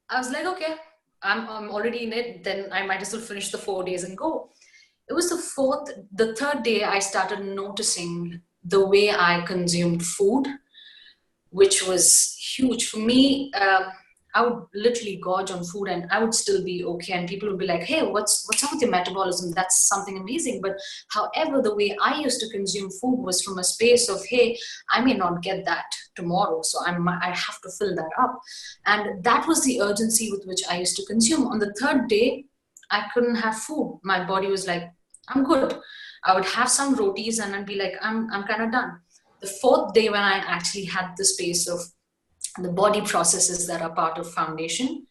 I was like, okay, I'm already in it, then I might as well finish the 4 days and go. It was the third day I started noticing the way I consumed food, which was huge for me. I would literally gorge on food and I would still be okay. And people would be like, hey, what's up with your metabolism? That's something amazing. But however, the way I used to consume food was from a space of, hey, I may not get that tomorrow, so I have to fill that up. And that was the urgency with which I used to consume. On the third day, I couldn't have food. My body was like, I'm good. I would have some rotis and I'd be like, I'm kind of done. The fourth day, when I actually had the space of the body processes that are part of foundation,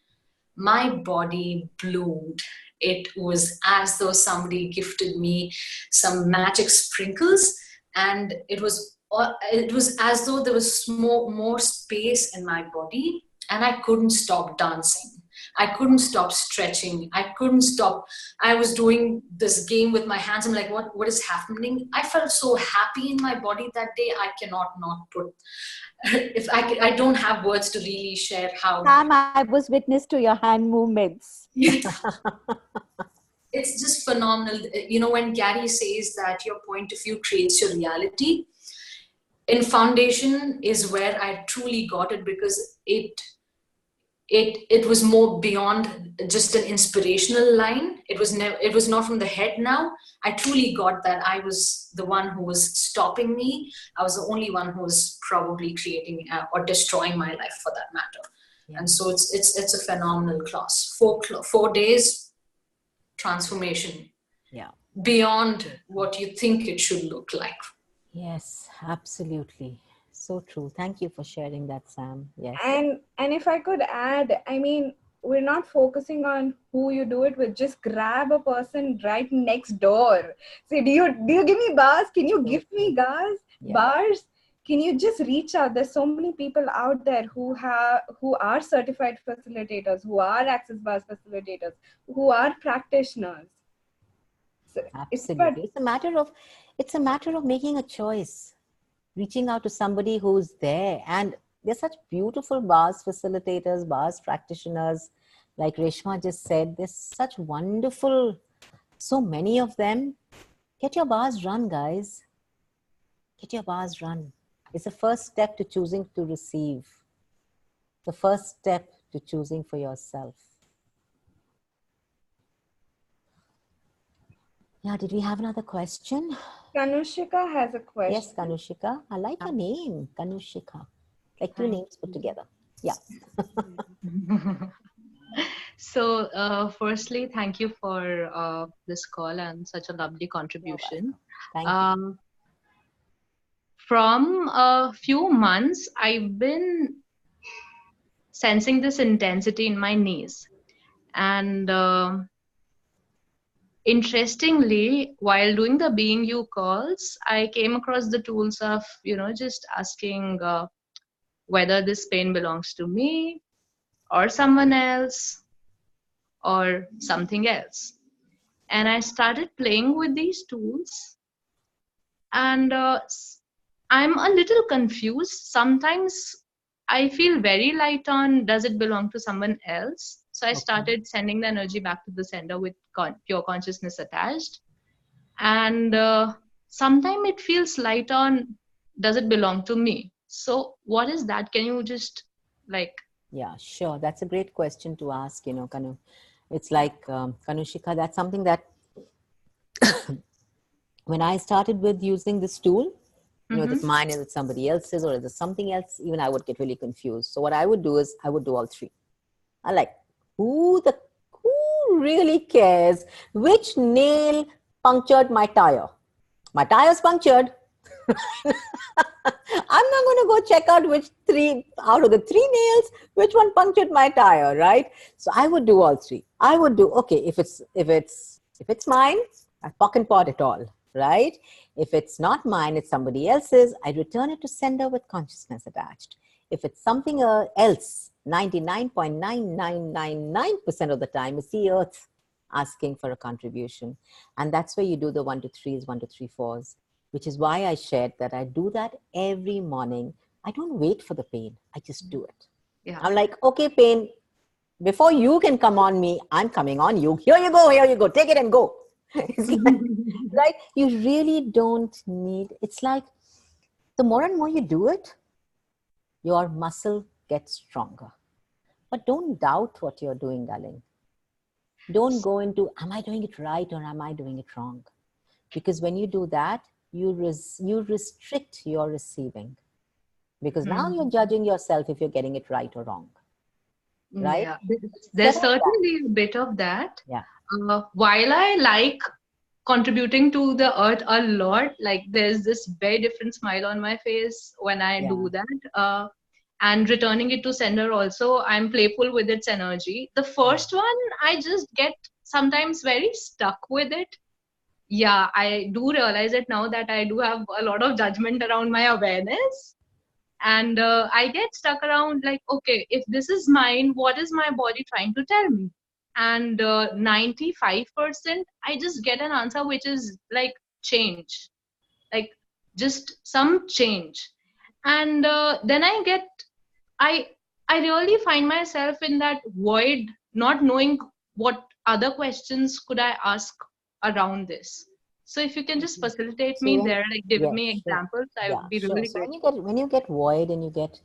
my body bloomed. It was as though somebody gifted me some magic sprinkles, and it was as though there was more space in my body, and I couldn't stop dancing. I couldn't stop stretching. I couldn't stop. I was doing this game with my hands. I'm like, what is happening? I felt so happy in my body that day. I cannot not put, if I don't have words to really share how. Sam, I was witness to your hand movements. It's just phenomenal. You know, when Gary says that your point of view creates your reality, in foundation is where I truly got it, because it was more beyond just an inspirational line. It was not from the head now. I truly got that I was the one who was stopping me. I was the only one who was probably creating or destroying my life, for that matter. Yeah. And so it's a phenomenal class. 4 days transformation. Yeah. Beyond what you think it should look like. Yes, absolutely. So true. Thank you for sharing that, Sam. Yes. And if I could add, I mean, we're not focusing on who you do it with. Just grab a person right next door. Say, do you give me bars? Can you give me bars? Can you just reach out? There's so many people out there who are certified facilitators, who are access bars facilitators, who are practitioners. So absolutely. It's a matter of making a choice. Reaching out to somebody who's there. And there's such beautiful bars facilitators, bars practitioners, like Reshma just said. There's such wonderful, so many of them. Get your bars run, guys. Get your bars run. It's the first step to choosing to receive. The first step to choosing for yourself. Yeah, did we have another question? Kanushika has a question. Yes, Kanushika. I like your name, Kanushika. Like two names put together. Yeah. So, firstly, thank you for this call and such a lovely contribution. Thank you. From a few months, I've been sensing this intensity in my knees. And interestingly, while doing the Being You calls, I came across the tools of, just asking whether this pain belongs to me or someone else or something else. And I started playing with these tools, and I'm a little confused. Sometimes I feel very light on, does it belong to someone else? So I started sending the energy back to the sender with pure consciousness attached. And sometimes it feels light on, does it belong to me? So what is that? Can you just Yeah, sure. That's a great question to ask, Kanu. It's like, Kanushika, that's something that when I started with using this tool, is it mine, is it somebody else's, or is it something else? Even I would get really confused. So what I would do is I would do all three. I like, who really cares which nail punctured my tire? My tire's punctured. I'm not going to go check out which three out of the three nails, which one punctured my tire, right? So I would do all three. I would do, okay, if it's mine, I pocket pot it all, right? If it's not mine, it's somebody else's, I return it to sender with consciousness attached. If it's something else, 99.9999% of the time, it's the earth asking for a contribution. And that's where you do the 1 to 3s, 1 to 3 4s, which is why I shared that I do that every morning. I don't wait for the pain. I just do it. Yeah. I'm like, okay, pain, before you can come on me, I'm coming on you. Here you go. Take it and go. It's like, right? You really don't need, it's like the more and more you do it, your muscle gets stronger. But don't doubt what you're doing, darling. Don't go into, am I doing it right or am I doing it wrong? Because when you do that, you restrict your receiving. Because now you're judging yourself if you're getting it right or wrong. Right? Yeah, there's certainly a bit of that. Yeah. While I like contributing to the earth a lot, like there's this very different smile on my face when I do that. And returning it to sender also, I'm playful with its energy. The first one, I just get sometimes very stuck with it. Yeah, I do realize it now that I do have a lot of judgment around my awareness. And I get stuck around like, okay, if this is mine, what is my body trying to tell me? And 95%, I just get an answer which is like change, like just some change. And then I I really find myself in that void, not knowing what other questions could I ask around this. So if you can just facilitate me there, like give me examples, I would be really So grateful. when you get void and you get,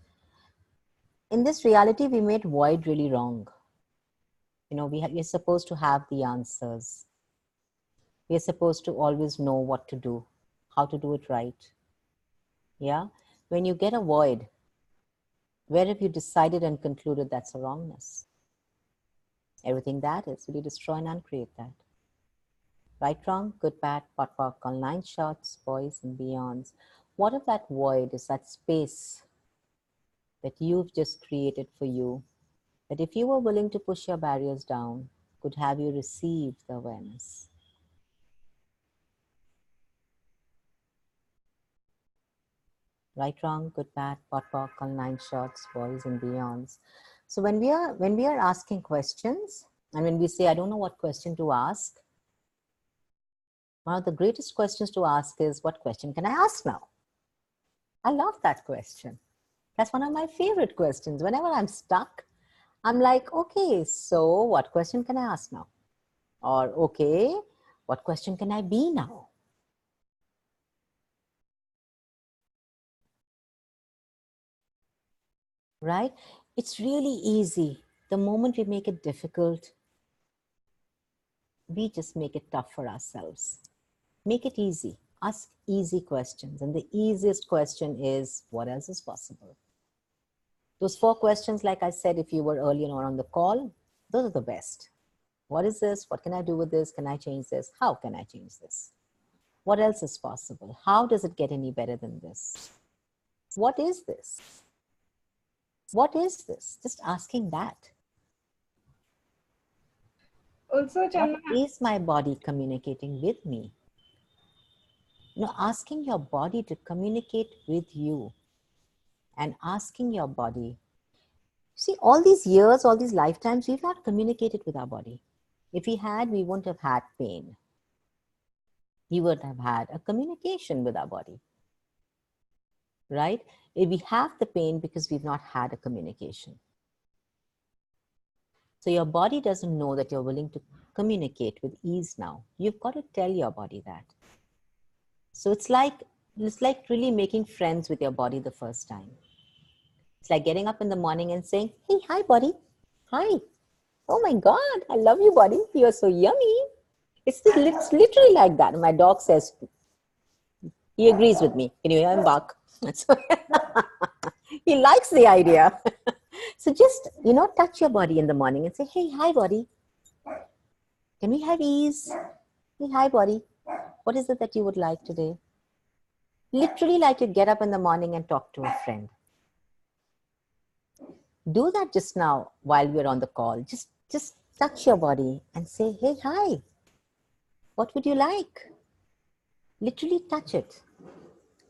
in this reality, we made void really wrong. You know, we're supposed to have the answers. We're supposed to always know what to do, how to do it right. Yeah. When you get a void, where have you decided and concluded that's a wrongness? Everything that is, will you destroy and uncreate that? Right, wrong, good, bad, pot, pock, all 9 shots, boys and beyonds. What if that void is that space that you've just created for you, that if you were willing to push your barriers down, could have you receive the awareness? Right, wrong, good, bad, pot, pock, all 9 shots, boys and beyonds. So when we are asking questions, and when we say, I don't know what question to ask, one of the greatest questions to ask is, what question can I ask now? I love that question. That's one of my favorite questions. Whenever I'm stuck, I'm like, okay, so what question can I ask now? Or, okay, what question can I be now? Right? It's really easy. The moment we make it difficult, we just make it tough for ourselves. Make it easy. Ask easy questions. And the easiest question is, what else is possible? Those 4 questions, like I said, if you were earlier on the call, those are the best. What is this? What can I do with this? Can I change this? How can I change this? What else is possible? How does it get any better than this? What is this? What is this? Just asking that. Also, Chandana, what is my body communicating with me? You know, asking your body to communicate with you and asking your body. See, all these years, all these lifetimes, we've not communicated with our body. If we had, we wouldn't have had pain. We would have had a communication with our body, right? We have the pain because we've not had a communication. So your body doesn't know that you're willing to communicate with ease now. You've got to tell your body that. So it's like really making friends with your body the first time. It's like getting up in the morning and saying, hey, hi, body. Hi. Oh my God, I love you, body. You're so yummy. It's literally like that. My dog says, he agrees with me. Can you hear him bark? He likes the idea. So just, touch your body in the morning and say, hey, hi, body. Can we have ease? Hey, hi, body. What is it that you would like today? Literally like you get up in the morning and talk to a friend. Do that just now while we're on the call. Just touch your body and say, hey, hi. What would you like? Literally touch it.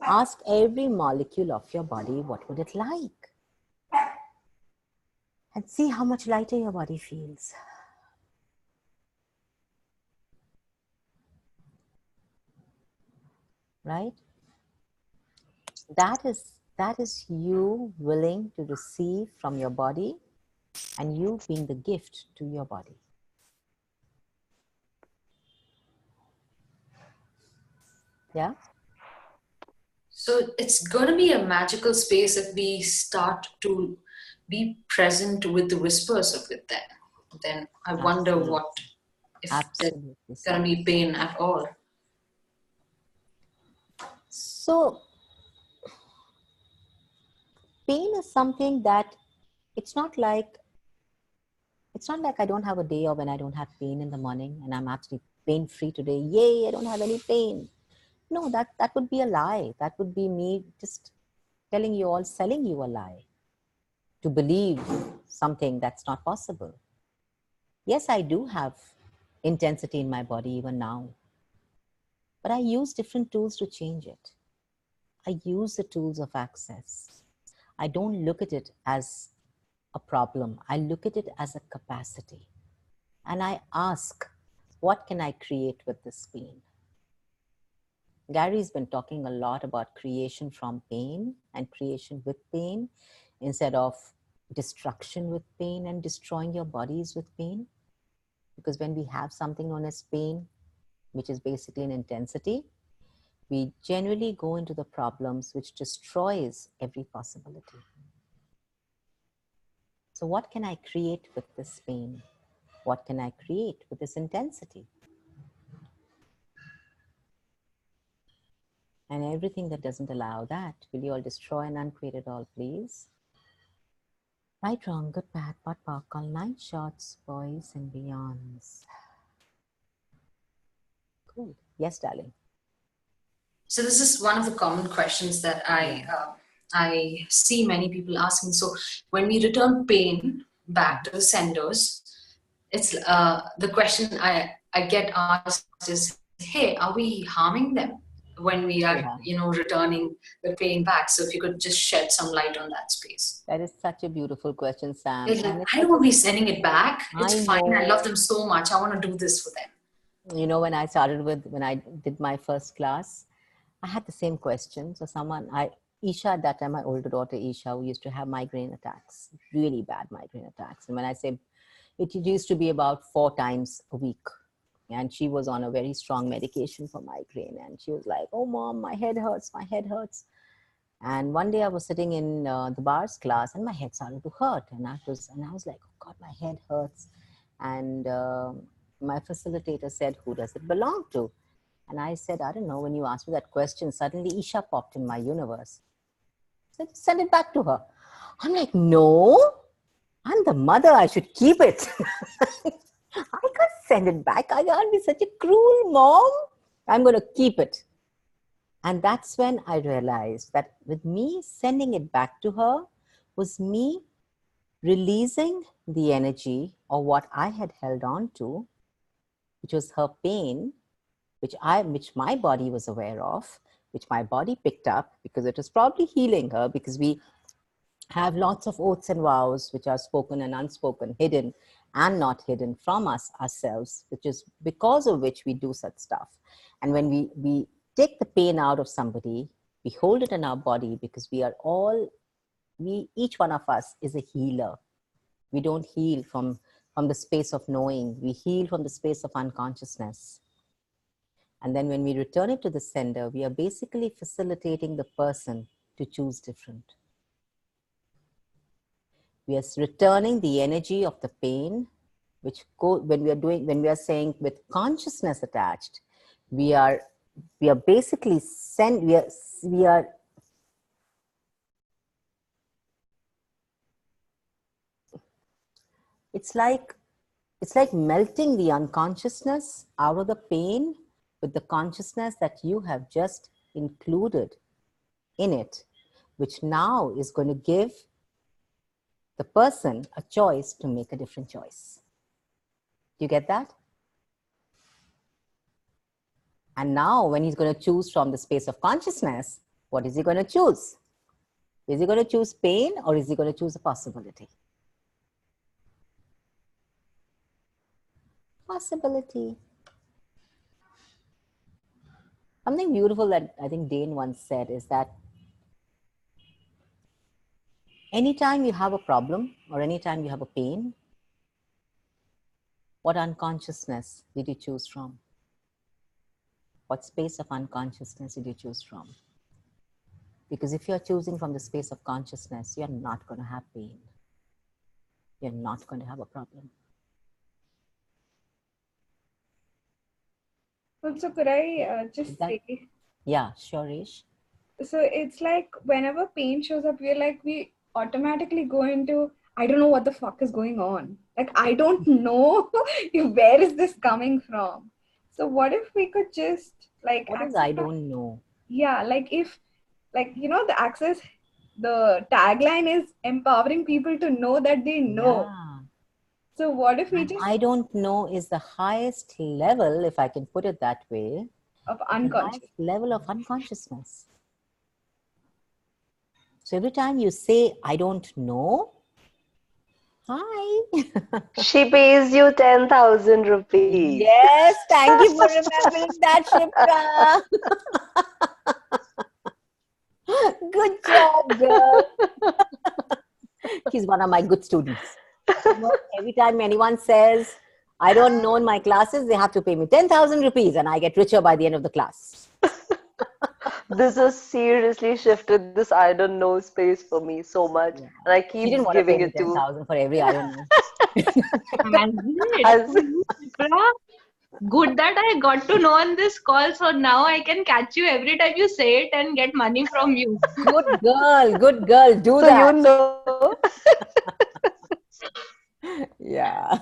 Ask every molecule of your body, what would it like? And see how much lighter your body feels. Right? That is you willing to receive from your body and you being the gift to your body. Yeah. So it's going to be a magical space if we start to be present with the whispers of it then I wonder Absolutely. what if there's Absolutely. going to be pain at all. So pain is something that it's not like I don't have a day or when I don't have pain in the morning and I'm absolutely pain free today. Yay, I don't have any pain. No, that would be a lie. That would be me just telling you all, selling you a lie to believe something that's not possible. Yes, I do have intensity in my body even now, but I use different tools to change it. I use the tools of access. I don't look at it as a problem. I look at it as a capacity. And I ask, what can I create with this pain? Gary's been talking a lot about creation from pain and creation with pain instead of destruction with pain and destroying your bodies with pain. Because when we have something known as pain, which is basically an intensity, we generally go into the problems which destroys every possibility. So what can I create with this pain? What can I create with this intensity? And everything that doesn't allow that, will you all destroy and uncreate it all, please? Right, wrong, good, bad, pot, park, all 9 shots, boys and beyonds. Cool. Yes, darling. So this is one of the common questions that I see many people asking. So when we return pain back to the senders, it's the question I get asked is, hey, are we harming them when we are returning the pain back? So if you could just shed some light on that space. That is such a beautiful question, Sam. Like, I don't want to be sending it back. It's fine. I love them so much. I want to do this for them. You know, when I did my first class, I had the same question. So Isha at that time, my older daughter Isha, who used to have migraine attacks, really bad migraine attacks. And when I say it used to be about 4 times a week. And she was on a very strong medication for migraine. And she was like, oh, Mom, my head hurts, my head hurts. And one day I was sitting in the bars class and my head started to hurt. And I was like, oh God, my head hurts. And my facilitator said, who does it belong to? And I said, I don't know. When you asked me that question, suddenly Isha popped in my universe. I said, send it back to her. I'm like, no, I'm the mother. I should keep it. I can't send it back. I can't be such a cruel mom. I'm going to keep it. And that's when I realized that with me sending it back to her was me releasing the energy of what I had held on to, which was her pain, which my body was aware of, which my body picked up because it was probably healing her, because we have lots of oaths and vows which are spoken and unspoken, hidden and not hidden from ourselves, which is because of which we do such stuff. And when we take the pain out of somebody, we hold it in our body because each one of us is a healer. We don't heal from the space of knowing. We heal from the space of unconsciousness. And then when we return it to the sender, we are basically facilitating the person to choose different. We are returning the energy of the pain, when we are saying with consciousness attached, we are basically it's like melting the unconsciousness out of the pain with the consciousness that you have just included in it, which now is going to give the person a choice to make a different choice. Do you get that? And now when he's going to choose from the space of consciousness, what is he going to choose? Is he going to choose pain or is he going to choose a possibility? Possibility. Something beautiful that I think Dane once said is that anytime you have a problem or anytime you have a pain, what unconsciousness did you choose from? What space of unconsciousness did you choose from? Because if you're choosing from the space of consciousness, you're not going to have pain. You're not going to have a problem. Also, could I just say? Yeah, sure, Ish. So it's like whenever pain shows up, we automatically go into, I don't know what the fuck is going on. Like, I don't know where is this coming from. So what if we could just What is I don't know? Yeah, if the tagline is empowering people to know that they know. Yeah. So what if we just I don't know is the highest level, if I can put it that way, of the unconscious highest level of unconsciousness. So every time you say, I don't know, hi. She pays you 10,000 rupees. Yes, thank you for remembering that, Shipra. Good job, girl. She's one of my good students. You know, every time anyone says, I don't know in my classes, they have to pay me 10,000 rupees and I get richer by the end of the class. This has seriously shifted this I don't know space for me so much. Yeah. And I She keep didn't want to pay giving me it to 10,000 for every I don't know. Good that I got to know on this call, so now I can catch you every time you say it and get money from you. Good girl, do so that. you know. Yeah,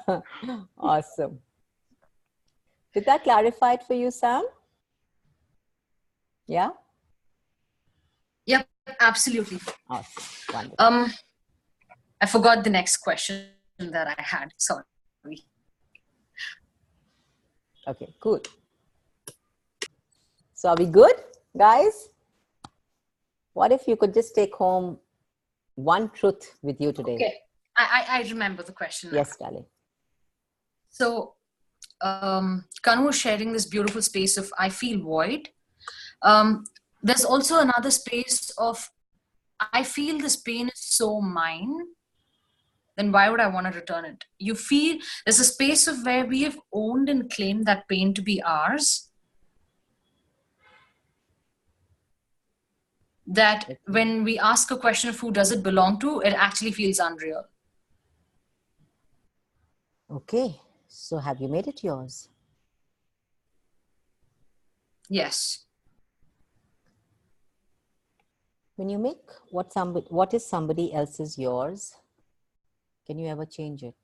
awesome. Did that clarify it for you, Sam? Yeah? Yep, absolutely. Awesome, wonderful. I forgot the next question that I had. Sorry. Okay, cool. So are we good, guys? What if you could just take home one truth with you today? Okay, I remember the question now. Yes, darling. So, Kanu was sharing this beautiful space of I feel void. There's also another space of I feel this pain is so mine. Then why would I want to return it? You feel there's a space of where we have owned and claimed that pain to be ours. That when we ask a question of who does it belong to, it actually feels unreal. Okay, so have you made it yours? Yes. When you make what is somebody else's yours, can you ever change it?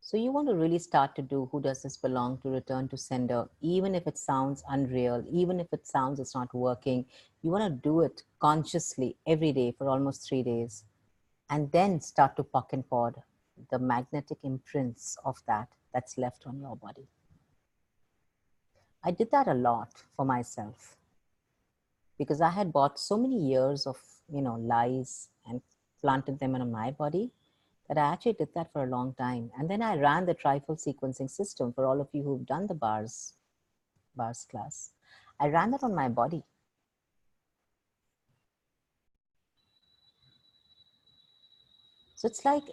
So you want to really start to do who does this belong to, return to sender, even if it sounds unreal, even if it sounds it's not working. You want to do it consciously every day for almost 3 days, and then start to pock and pod the magnetic imprints of that's left on your body. I did that a lot for myself because I had bought so many years of, lies and planted them in my body that I actually did that for a long time. And then I ran the trifold sequencing system for all of you who've done the bars class. I ran that on my body. So it's like,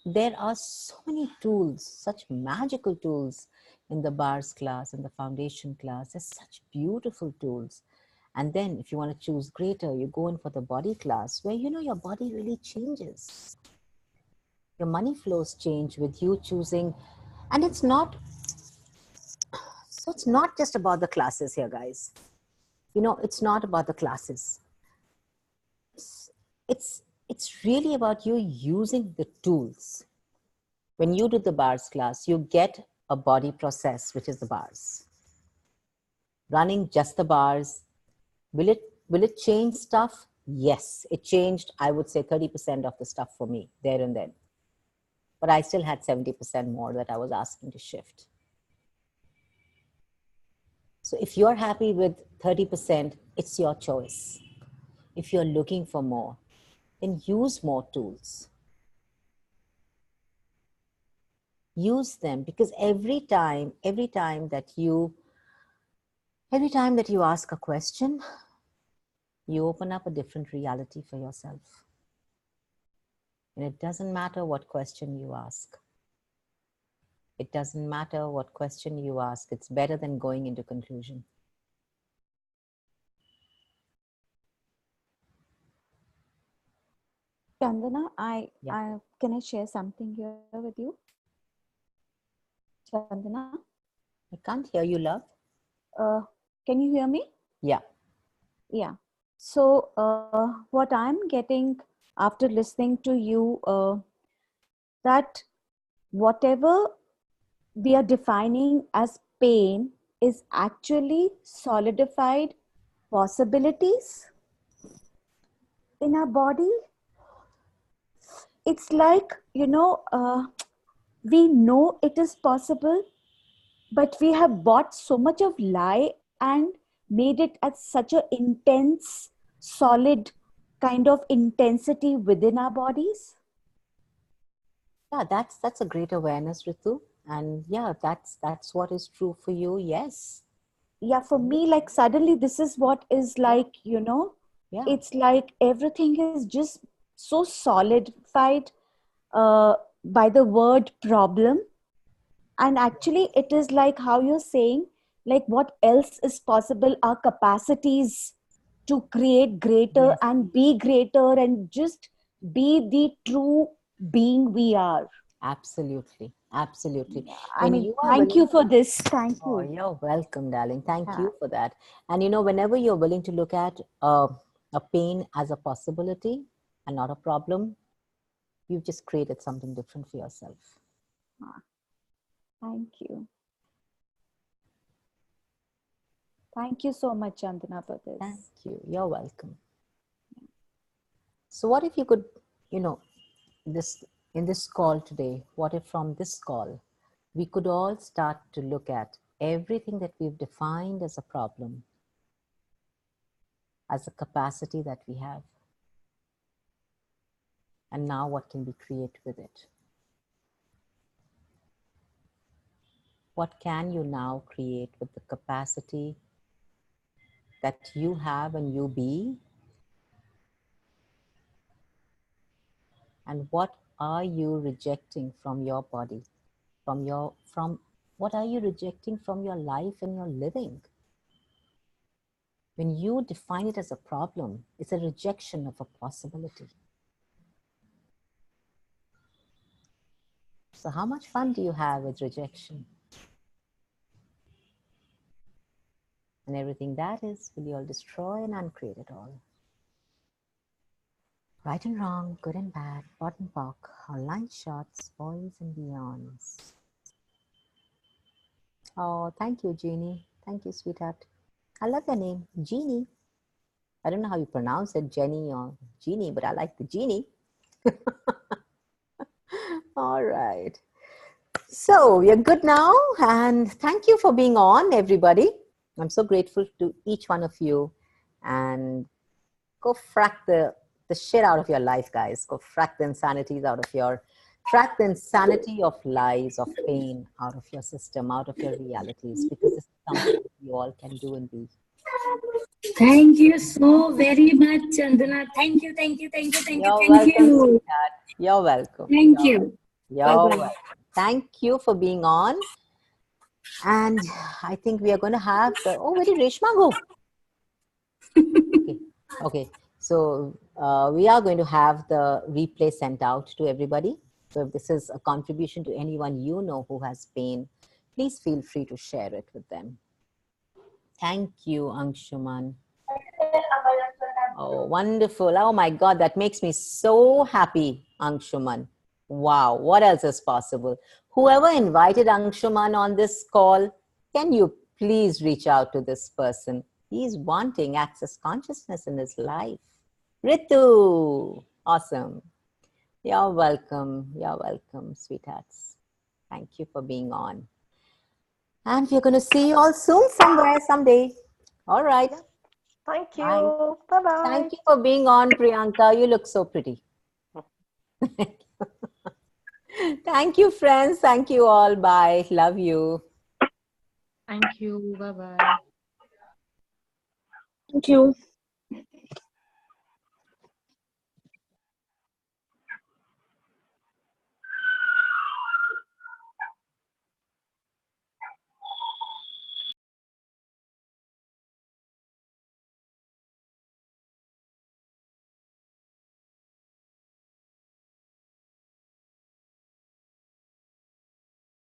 there are so many tools, such magical tools in the bars class, in the foundation class. There's such beautiful tools. And then if you want to choose greater, you go in for the body class where, your body really changes. Your money flows change with you choosing. And it's not just about the classes here, guys. It's not about the classes. It's really about you using the tools. When you do the bars class, you get a body process, which is the bars. Running just the bars, will it change stuff? Yes, it changed, I would say 30% of the stuff for me there and then. But I still had 70% more that I was asking to shift. So if you're happy with 30%, it's your choice. If you're looking for more, then use more tools. Use them, because every time that you ask a question, you open up a different reality for yourself. And it doesn't matter what question you ask. It doesn't matter what question you ask. It's better than going into conclusion. Chandana, Yeah. can I share something here with you? Chandana, I can't hear you, love. can you hear me? Yeah. Yeah. So, what I'm getting after listening to you, that whatever we are defining as pain is actually solidified possibilities in our body. It's like, we know it is possible, but we have bought so much of lie and made it at such a intense, solid kind of intensity within our bodies. Yeah, that's a great awareness, Ritu. And yeah, that's what is true for you. Yes. Yeah, for me, like suddenly this is what is like, Yeah. it's like everything is just so solidified by the word problem. And actually, it is like how you're saying, like what else is possible, our capacities to create greater Yes. and be greater and just be the true being we are. Absolutely. Absolutely. I When mean, you are thank willing, you for this. Thank oh, you. you're welcome, darling. Thank Yeah. you for that. And whenever you're willing to look at a pain as a possibility and not a problem, you've just created something different for yourself. Thank you. Thank you so much, Chandana, for this. Thank you. You're welcome. So what if you could, in this call today, what if from this call, we could all start to look at everything that we've defined as a problem, as a capacity that we have. And now what can we create with it? What can you now create with the capacity that you have and you be? And what are you rejecting from your body? What are you rejecting from your life and your living? When you define it as a problem, it's a rejection of a possibility. So how much fun do you have with rejection? And everything that is, will you all destroy and uncreate it all? Right and wrong, good and bad, pot and pock, online shots, boys and beyonds. Oh, thank you, Jeannie. Thank you, sweetheart. I love your name, Jeannie. I don't know how you pronounce it, Jenny or Jeannie, but I like the Jeannie. All right. So we're good now, and thank you for being on, everybody. I'm so grateful to each one of you, and go frack the shit out of your life, guys. Go frack the insanities out of frack the insanity of lies, of pain out of your system, out of your realities, because this is something you all can do and be. Thank you so very much, Chandana. Thank you, thank you, thank you, thank you, You're thank welcome, you. sweetheart. You're welcome. Thank you. You're Bye-bye. welcome. Thank you for being on. And I think we are going to have where did Reshma go? Okay. So we are going to have the replay sent out to everybody. So if this is a contribution to anyone you know who has pain, please feel free to share it with them. Thank you, Anshuman. Oh, wonderful. Oh my God, that makes me so happy, Anshuman. Wow, what else is possible? Whoever invited Anshuman on this call, can you please reach out to this person? He's wanting access consciousness in his life. Ritu, awesome. You're welcome. You're welcome, sweethearts. Thank you for being on. And we're going to see you all soon somewhere, someday. All right. Thank you. Bye-bye. Thank you for being on, Priyanka. You look so pretty. Thank you, friends. Thank you all. Bye. Love you. Thank you. Bye-bye. Thank you.